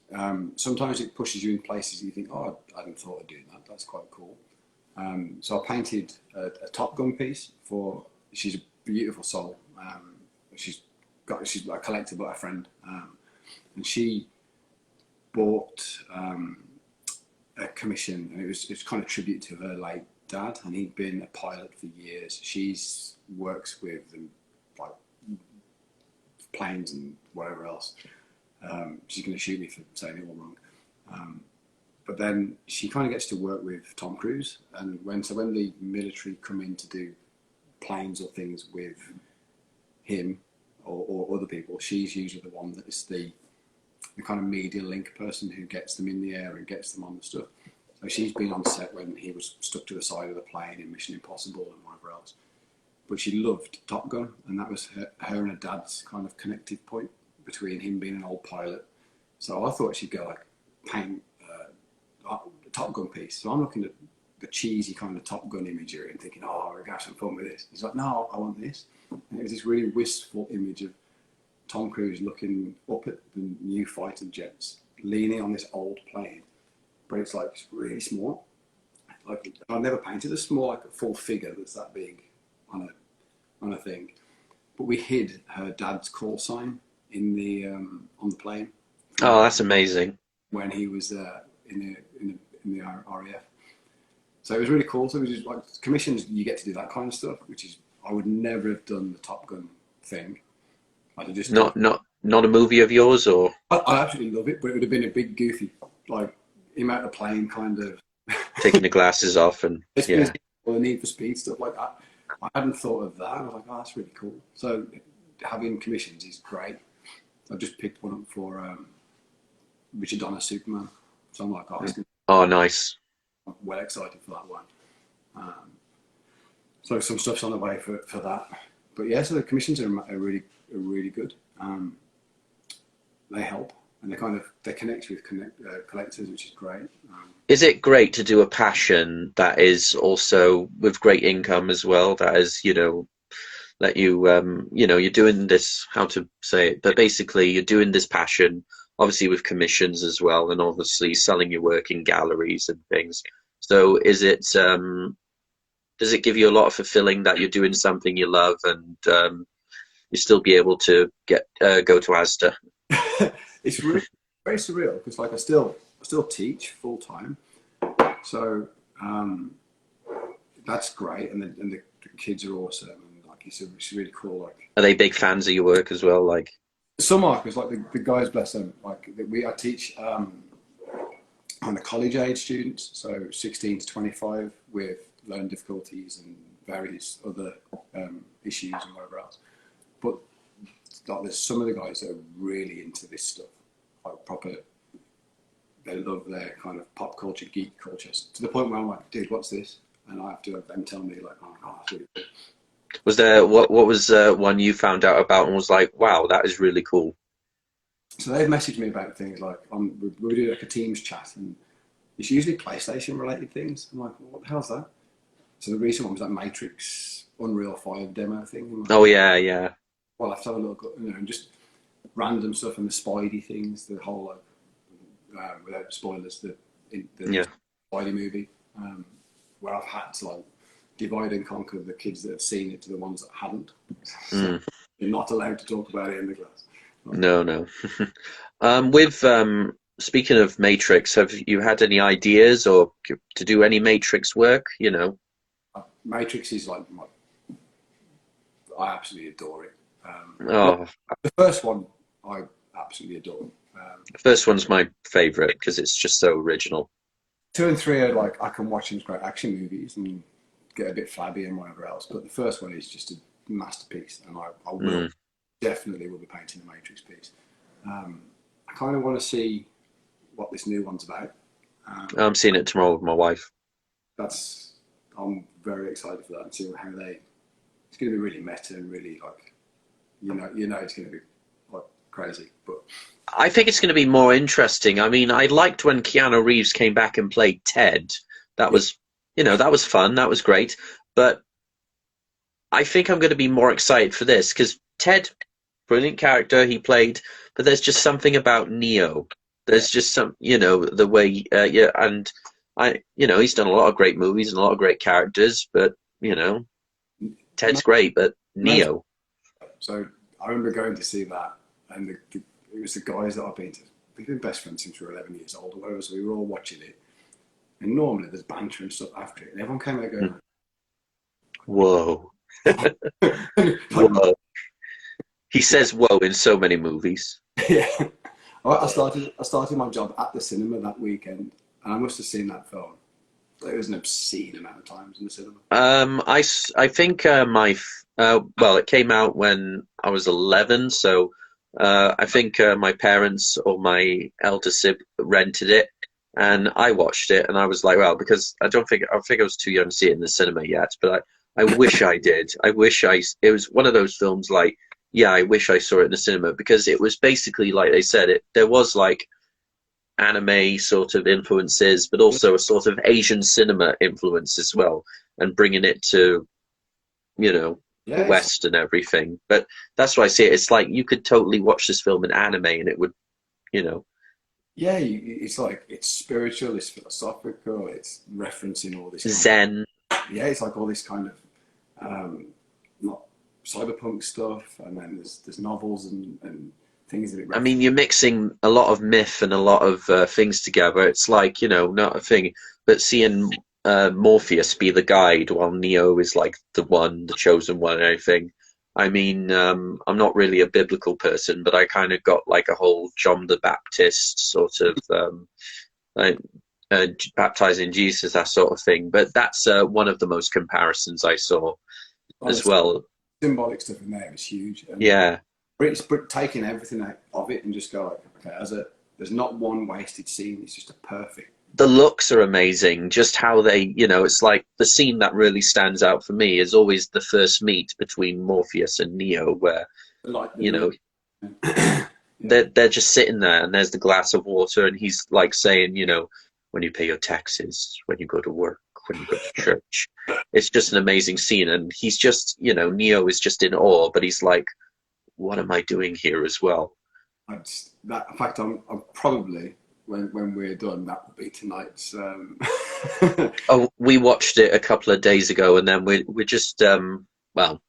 Speaker 2: sometimes it pushes you in places you think, oh, I hadn't thought of doing that. That's quite cool. So I painted a Top Gun piece for. She's a beautiful soul. She's a collector, but a friend, and she bought a commission, and it's kind of tribute to her late dad, and he'd been a pilot for years. She's works with them, like planes and whatever else. She's going to shoot me for saying it all wrong. But then she kind of gets to work with Tom Cruise, and when the military come in to do planes or things with him or other people, she's usually the one that is the kind of media link person who gets them in the air and gets them on the stuff. So she's been on set when he was stuck to the side of the plane in Mission Impossible and whatever else. But she loved Top Gun, and that was her and her dad's kind of connective point between him being an old pilot. So I thought she'd go like paint a Top Gun piece. So I'm looking at the cheesy kind of Top Gun imagery and thinking, oh, we're going to have some fun with this. He's like, no, I want this. And it was this really wistful image of Tom Cruise looking up at the new fighter jets, leaning on this old plane, but it's like it's really small. Like I've never painted a small, like a full figure that's that big on a thing. But we hid her dad's call sign in the on the plane
Speaker 1: Oh, that's amazing.
Speaker 2: when he was in the RAF. So it was really cool. So it was just like commissions, you get to do that kind of stuff, which is I would never have done the Top Gun thing. I'd have just done.
Speaker 1: Not a movie of yours, or
Speaker 2: I absolutely love it, but it would have been a big goofy, like him out the plane kind of.
Speaker 1: taking the glasses off and yeah.
Speaker 2: Or the Need for Speed stuff like that. I hadn't thought of that. I was like, oh, that's really cool. So having commissions is great. I just picked one up for Richard Donner's Superman. So I'm like, oh,
Speaker 1: Oh, nice.
Speaker 2: I'm well excited for that one. So some stuff's on the way for that. But yeah, so the commissions are really good. They help, and they connect with collectors, which is great.
Speaker 1: Is it great to do a passion that is also with great income as well? That is, that you're doing this, how to say it, but basically you're doing this passion, obviously with commissions as well, and obviously selling your work in galleries and things. So does it give you a lot of fulfilling that you're doing something you love and you still be able to go to Asda?
Speaker 2: It's really very surreal because like I still teach full time, so that's great, and the kids are awesome, and like it's really cool. Like,
Speaker 1: Are they big fans of your work as well? Like,
Speaker 2: some are, because like the guys, bless them, like I teach kind of college age students, so 16 to 25 with learning difficulties and various other issues and whatever else. But like, there's some of the guys that are really into this stuff, like proper. They love their kind of pop culture, geek culture, to the point where I'm like, dude, what's this? And I have to have them tell me like, oh, that's really cool.
Speaker 1: was there what was one you found out about and was like, wow, that is really cool?
Speaker 2: So they've messaged me about things like we do like a Teams chat, and it's usually PlayStation related things. I'm like, well, what the hell's that? So the recent one was that Matrix Unreal 5 demo thing. I'm like,
Speaker 1: Oh yeah, yeah.
Speaker 2: well, I have to have a look, and just random stuff and the Spidey things, the whole without spoilers, the
Speaker 1: Yeah.
Speaker 2: Spidey movie, where I've had to like divide and conquer the kids that have seen it to the ones that hadn't. So you're not allowed to talk about it in the class.
Speaker 1: No. With speaking of Matrix, have you had any ideas or to do any Matrix work?
Speaker 2: Matrix is like I absolutely adore it.
Speaker 1: Oh,
Speaker 2: The first one I absolutely adore.
Speaker 1: the first one's my favorite because it's just so original.
Speaker 2: 2 and 3 are like I can watch them as great action movies and get a bit flabby and whatever else, but the first one is just a masterpiece, and I will definitely will be painting a Matrix piece. I kind of want to see what this new one's about.
Speaker 1: I'm seeing it tomorrow with my wife.
Speaker 2: I'm very excited for that and seeing how it's going to be really meta and really like you know it's going to be like crazy. But
Speaker 1: I think it's going to be more interesting. I mean, I liked when Keanu Reeves came back and played Ted. That
Speaker 2: yeah,
Speaker 1: was, that was fun. That was great. But I think I'm going to be more excited for this because Ted, brilliant character he played, but there's just something about Neo.
Speaker 2: yeah,
Speaker 1: There's just some, the way, yeah, and he's done a lot of great movies and a lot of great characters, but Ted's great, but
Speaker 2: amazing.
Speaker 1: Neo.
Speaker 2: So I remember going to see that, and it was the guys that I've been to. We've been best friends since we were 11 years old or whatever, so we were all watching it. And normally there's banter and stuff after it, and everyone came out going,
Speaker 1: Whoa,
Speaker 2: like,
Speaker 1: whoa. He says whoa in so many movies.
Speaker 2: yeah. I started my job at the cinema that weekend, and I must have seen that film. It was an obscene amount of times in the cinema.
Speaker 1: I think well, it came out when I was 11, so I think my parents or my elder sib rented it, and I watched it, and I was like, well, because I think I was too young to see it in the cinema yet, but I wish I did. It was one of those films like, yeah, I wish I saw it in the cinema because it was basically like they said there was like anime sort of influences, but also a sort of Asian cinema influence as well, and bringing it to
Speaker 2: Yeah,
Speaker 1: the West and everything. But that's why I see it. It's like you could totally watch this film in anime, and it would, you know,
Speaker 2: yeah. It's like it's spiritual, it's philosophical, it's referencing all this.
Speaker 1: Zen.
Speaker 2: Yeah, it's like all this kind of not cyberpunk stuff, and then there's novels and things that it
Speaker 1: I
Speaker 2: references.
Speaker 1: mean, you're mixing a lot of myth and a lot of things together. It's like, not a thing, but seeing Morpheus be the guide while Neo is like the chosen one and everything. I mean, I'm not really a biblical person, but I kind of got like a whole John the Baptist sort of like baptizing Jesus, that sort of thing. But that's one of the most comparisons I saw
Speaker 2: Oh,
Speaker 1: as
Speaker 2: the
Speaker 1: well.
Speaker 2: symbolic stuff in there is huge, and
Speaker 1: Yeah.
Speaker 2: it's taking everything out of it and just go like, okay, there's not one wasted scene. It's just a perfect.
Speaker 1: The looks are amazing. Just how it's like the scene that really stands out for me is always the first meet between Morpheus and Neo, where
Speaker 2: Like
Speaker 1: you
Speaker 2: the
Speaker 1: know
Speaker 2: yeah,
Speaker 1: they're just sitting there, and there's the glass of water, and he's like saying, when you pay your taxes, when you go to work, when you go to church. It's just an amazing scene, and he's just, Neo is just in awe, but he's like, what am I doing here as well?
Speaker 2: in fact, I'm probably when we're done, that will be tonight's.
Speaker 1: Oh, we watched it a couple of days ago, and then we're just well,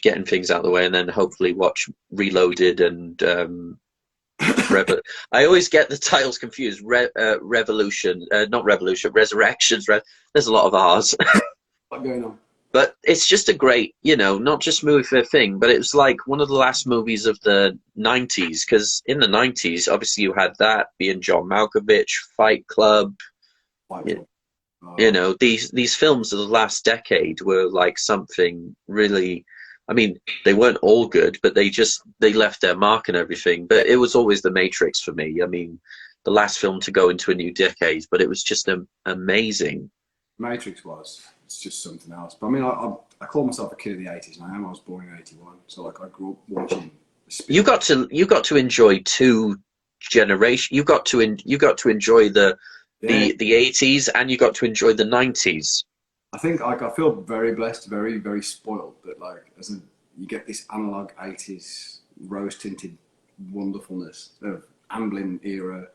Speaker 1: getting things out of the way, and then hopefully watch Reloaded and I always get the titles confused. Revolution, not Revolution, Resurrections. There's a lot of R's.
Speaker 2: What's going on?
Speaker 1: But it's just a great, not just movie for a thing, but it was like one of the last movies of the 90s, because in the 90s, obviously you had that being John Malkovich, Fight Club,
Speaker 2: Like,
Speaker 1: you, these films of the last decade were like something really, I mean, they weren't all good, but they left their mark and everything. But it was always The Matrix for me. I mean, the last film to go into a new decade, but it was just amazing.
Speaker 2: Matrix was. It's just something else. But I mean, I call myself a kid of the '80s, and I was born in '81, so like I grew up watching.
Speaker 1: You got to enjoy two generations. You got to enjoy
Speaker 2: Yeah,
Speaker 1: the 80s, and you got to enjoy the 90s.
Speaker 2: I think like I feel very blessed, very very spoiled that like you get this analog '80s rose tinted wonderfulness of Amblin era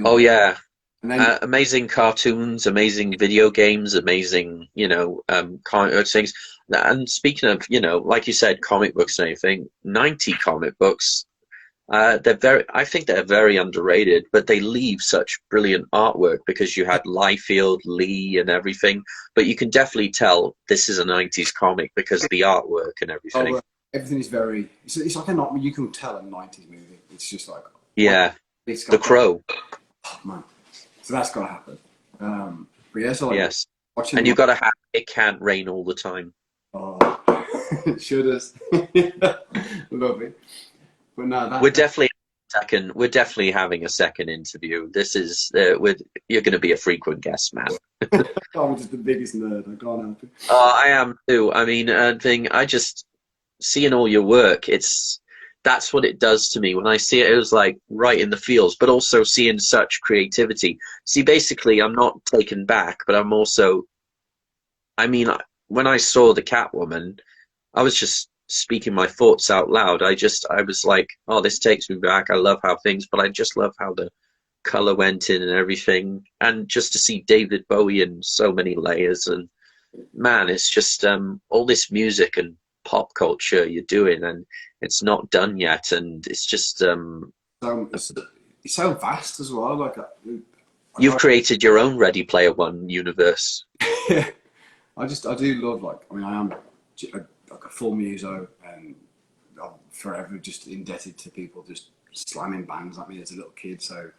Speaker 1: Oh
Speaker 2: Spielberg,
Speaker 1: yeah,
Speaker 2: and then
Speaker 1: amazing cartoons, amazing video games, amazing things. And speaking of like you said, comic books and anything, 90 comic books. I think they're very underrated, but they leave such brilliant artwork because you had Liefeld, Lee, and everything. But you can definitely tell this is a 90s comic because of the artwork and everything.
Speaker 2: everything is very. It's like a not you can tell a '90s movie. It's just like
Speaker 1: Yeah,
Speaker 2: it's
Speaker 1: The
Speaker 2: got that.
Speaker 1: Crow.
Speaker 2: Oh, man. So that's got to happen. But yeah, so like
Speaker 1: Yes,
Speaker 2: watching
Speaker 1: and you got to have It Can't Rain All the Time.
Speaker 2: oh, it should have. Love it. But no,
Speaker 1: We're definitely We're definitely having a second interview. This is you're going to be a frequent guest, man.
Speaker 2: I'm just the biggest nerd. I can't help it.
Speaker 1: Oh, I am too. I mean, thing. I just seeing all your work, that's what it does to me. When I see it, it was like right in the feels, but also seeing such creativity. See, basically, I'm not taken back, but I'm also, I mean, when I saw the Catwoman, I was just speaking my thoughts out loud. I was like, oh, this takes me back. I love how things, but I just love how the color went in and everything. And just to see David Bowie in so many layers, and man, it's just all this music and pop culture you're doing, and it's not done yet, and it's just
Speaker 2: So it's so vast as well. Like
Speaker 1: you've created your own Ready Player One universe.
Speaker 2: I do love like I mean I am like a full muso and I'm forever just indebted to people just slamming bands at me as a little kid. So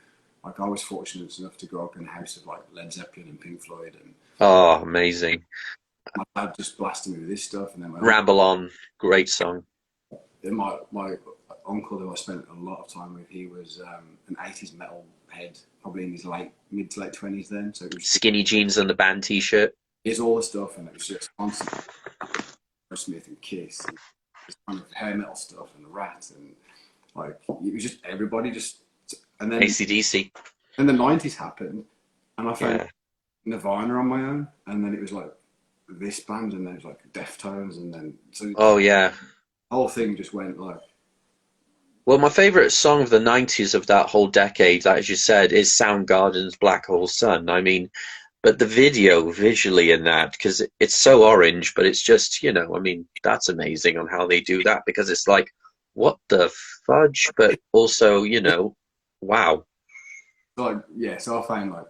Speaker 2: like I was fortunate enough to grow up in a house of like Led Zeppelin and Pink Floyd, and
Speaker 1: Oh, amazing.
Speaker 2: my dad just blasted me with this stuff, and then
Speaker 1: Ramble On, great song.
Speaker 2: my uncle who I spent a lot of time with, he was an 80s metal head, probably in his mid to late 20s then. So it was
Speaker 1: Skinny jeans and the band T-shirt.
Speaker 2: here's all the stuff, and it was just constant Smith and Kiss, and this kind of hair metal stuff and Rat, and like it was just everybody just. And then
Speaker 1: AC/DC.
Speaker 2: then the 90s happened, and I found
Speaker 1: Yeah.
Speaker 2: Nirvana on my own, and then it was like this band, and then it was like Deftones, and then so the
Speaker 1: Oh yeah.
Speaker 2: whole thing just went like.
Speaker 1: Well, my favorite song of the 90s of that whole decade, as you said, is Soundgarden's Black Hole Sun. I mean, but the video visually in that, because it's so orange, but it's just, I mean, that's amazing on how they do that, because it's like, what the fudge? But also, wow.
Speaker 2: Like yeah, so I found like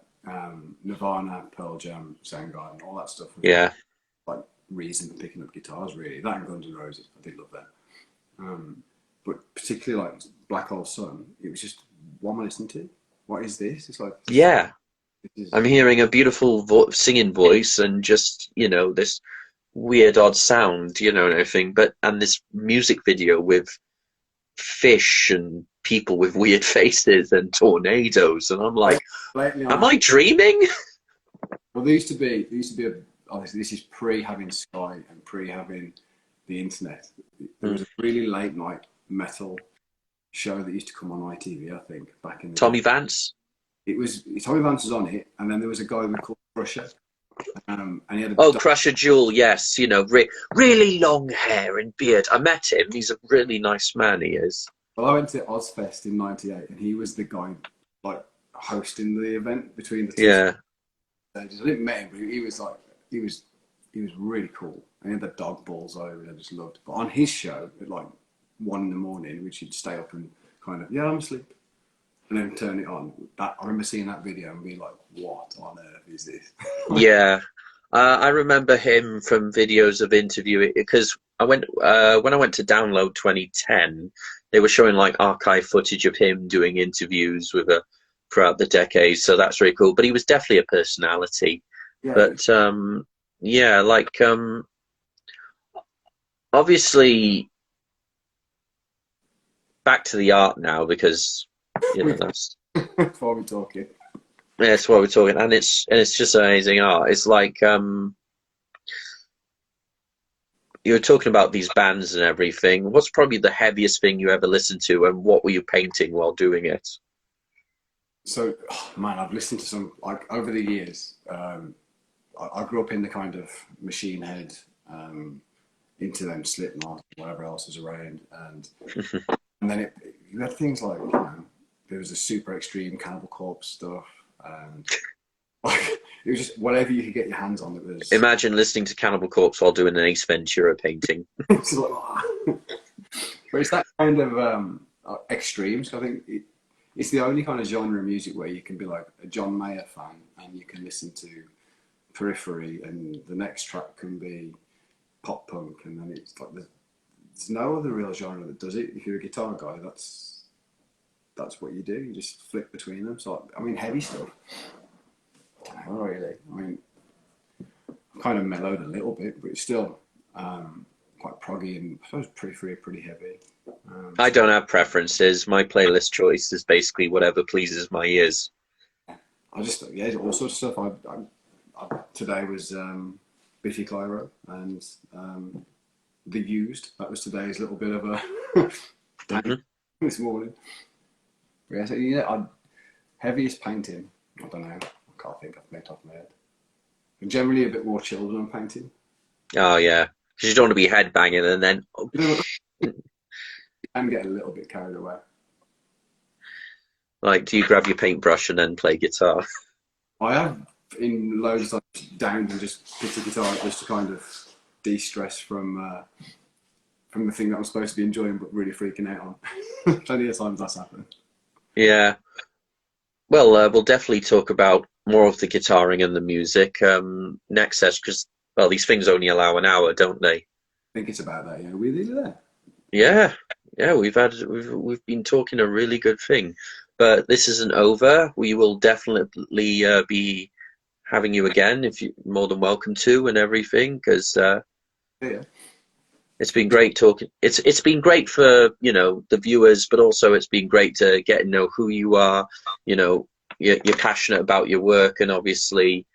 Speaker 2: Nirvana, Pearl Jam, Soundgarden, all that stuff was
Speaker 1: Yeah.
Speaker 2: like reason for picking up guitars really. That and Guns N' Roses, I did love that. But particularly like Black Hole Sun, it was just what am I listening to? What is this? It's like
Speaker 1: Yeah.
Speaker 2: this is
Speaker 1: I'm hearing a beautiful singing voice and just, this weird odd sound, and everything, and this music video with fish and people with weird faces and tornadoes, and I'm like,
Speaker 2: lately
Speaker 1: am
Speaker 2: on.
Speaker 1: I dreaming?
Speaker 2: Well, there used to be a. Obviously, this is pre having Sky and pre having the internet. There was a really late night metal show that used to come on ITV, I think, back in the day.
Speaker 1: Tommy Vance?
Speaker 2: It was Tommy Vance was on it, and then there was a guy we called Crusher, and he had a
Speaker 1: Oh, Crusher Jewel, yes, really long hair and beard. I met him. He's a really nice man, he is.
Speaker 2: well, I went to Ozfest in '98, and he was the guy like hosting the event between the two
Speaker 1: Yeah.
Speaker 2: stages. I didn't meet him, but he was like he was really cool. And he had the dog balls over, which I just loved. But on his show at like 1 in the morning, which he'd stay up and kind of I'm asleep, and then turn it on. That I remember seeing that video and being like, "What on earth is this?"
Speaker 1: Yeah. I remember him from videos of interviewing, because when I went to Download 2010, they were showing like archive footage of him doing interviews throughout the decade. So that's really cool. But he was definitely a personality.
Speaker 2: Yeah,
Speaker 1: But yeah, like obviously back to the art now, because that's
Speaker 2: before we talking.
Speaker 1: that's what we're talking, and it's just amazing art. It's like you were talking about these bands and everything. What's probably the heaviest thing you ever listened to, and what were you painting while doing it?
Speaker 2: So, man, I've listened to some like over the years. I grew up in the kind of Machine Head, into them Slipknot, whatever else was around, and then you had things like there was a super extreme Cannibal Corpse stuff, and like it was just whatever you could get your hands on. It was.
Speaker 1: Imagine listening to Cannibal Corpse while doing an Ace Ventura painting.
Speaker 2: It's like, but it's that kind of extreme. So I think it's the only kind of genre of music where you can be like a John Mayer fan and you can listen to Periphery, and the next track can be pop punk, and then it's like there's no other real genre that does it. If you're a guitar guy, that's what you do. You just flip between them. So I mean, heavy stuff. I don't know really. I mean, I'm kind of mellowed a little bit, but it's still quite proggy, and I suppose Periphery are pretty heavy.
Speaker 1: I don't have preferences. My playlist choice is basically whatever pleases my ears.
Speaker 2: I just all sorts of stuff. I today was Biffy Clyro and the used. That was today's little bit of a thank
Speaker 1: Hmm.
Speaker 2: this morning. But yeah, so yeah, heaviest painting. I don't know. I can't think off the top of my head. I'm generally a bit more chill when I'm painting.
Speaker 1: Oh yeah, because you don't want to be headbanging and then
Speaker 2: You know, I can get a little bit carried away.
Speaker 1: like, do you grab your paintbrush and then play guitar?
Speaker 2: I have in loads of times downed and just picked a guitar up just to kind of de-stress from the thing that I'm supposed to be enjoying but really freaking out on. Plenty of times that's happened.
Speaker 1: Yeah. Well, we'll definitely talk about more of the guitaring and the music next session because, well, these things only allow an hour, don't they?
Speaker 2: I think it's about that, yeah. We're nearly there.
Speaker 1: Yeah, yeah, we've been talking a really good thing, but this isn't over. We will definitely be having you again if you're more than welcome to and everything because
Speaker 2: Yeah.
Speaker 1: it's been great talking. It's been great for, the viewers, but also it's been great to get to know who you are. You know, you're passionate about your work, and obviously,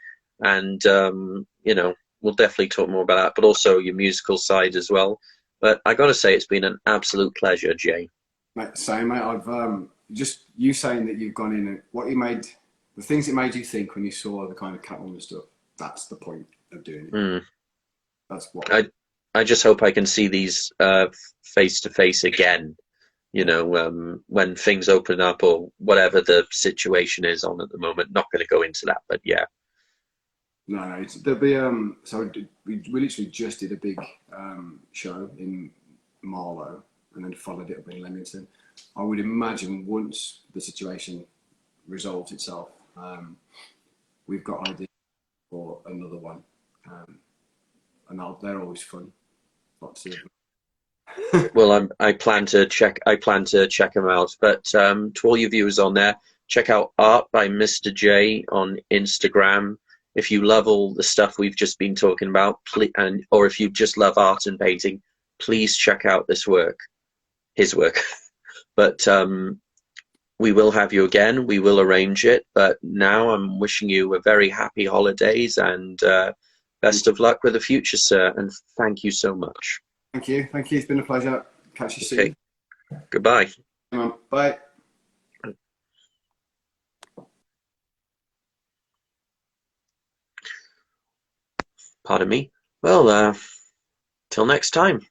Speaker 1: and we'll definitely talk more about that, but also your musical side as well. But I got to say, it's been an absolute pleasure, Jay.
Speaker 2: Mate, same, mate. I've just you saying that you've gone in and what you made, the things it made you think when you saw the kind of Catwoman stuff. That's the point of doing it.
Speaker 1: Mm.
Speaker 2: That's what.
Speaker 1: I just hope I can see these face to face again. When things open up or whatever the situation is on at the moment. Not going to go into that, but yeah.
Speaker 2: No, no. There'll be So we literally just did a big show in Marlow and then followed it up in Leamington. I would imagine once the situation resolves itself, we've got ideas for another one, um, and they're always fun. Lots of
Speaker 1: Well, I plan to check. I plan to check them out. But to all your viewers on there, check out Art by Mr. J on Instagram. If you love all the stuff we've just been talking about, or if you just love art and painting, please check out this work, his work. But we will have you again. We will arrange it. But now I'm wishing you a very happy holidays and best of luck with the future, sir. And thank you so much.
Speaker 2: Thank you. Thank you. It's been a pleasure. Catch you
Speaker 1: Okay.
Speaker 2: soon.
Speaker 1: Goodbye.
Speaker 2: Come on. Bye.
Speaker 1: Pardon me. Well, till next time.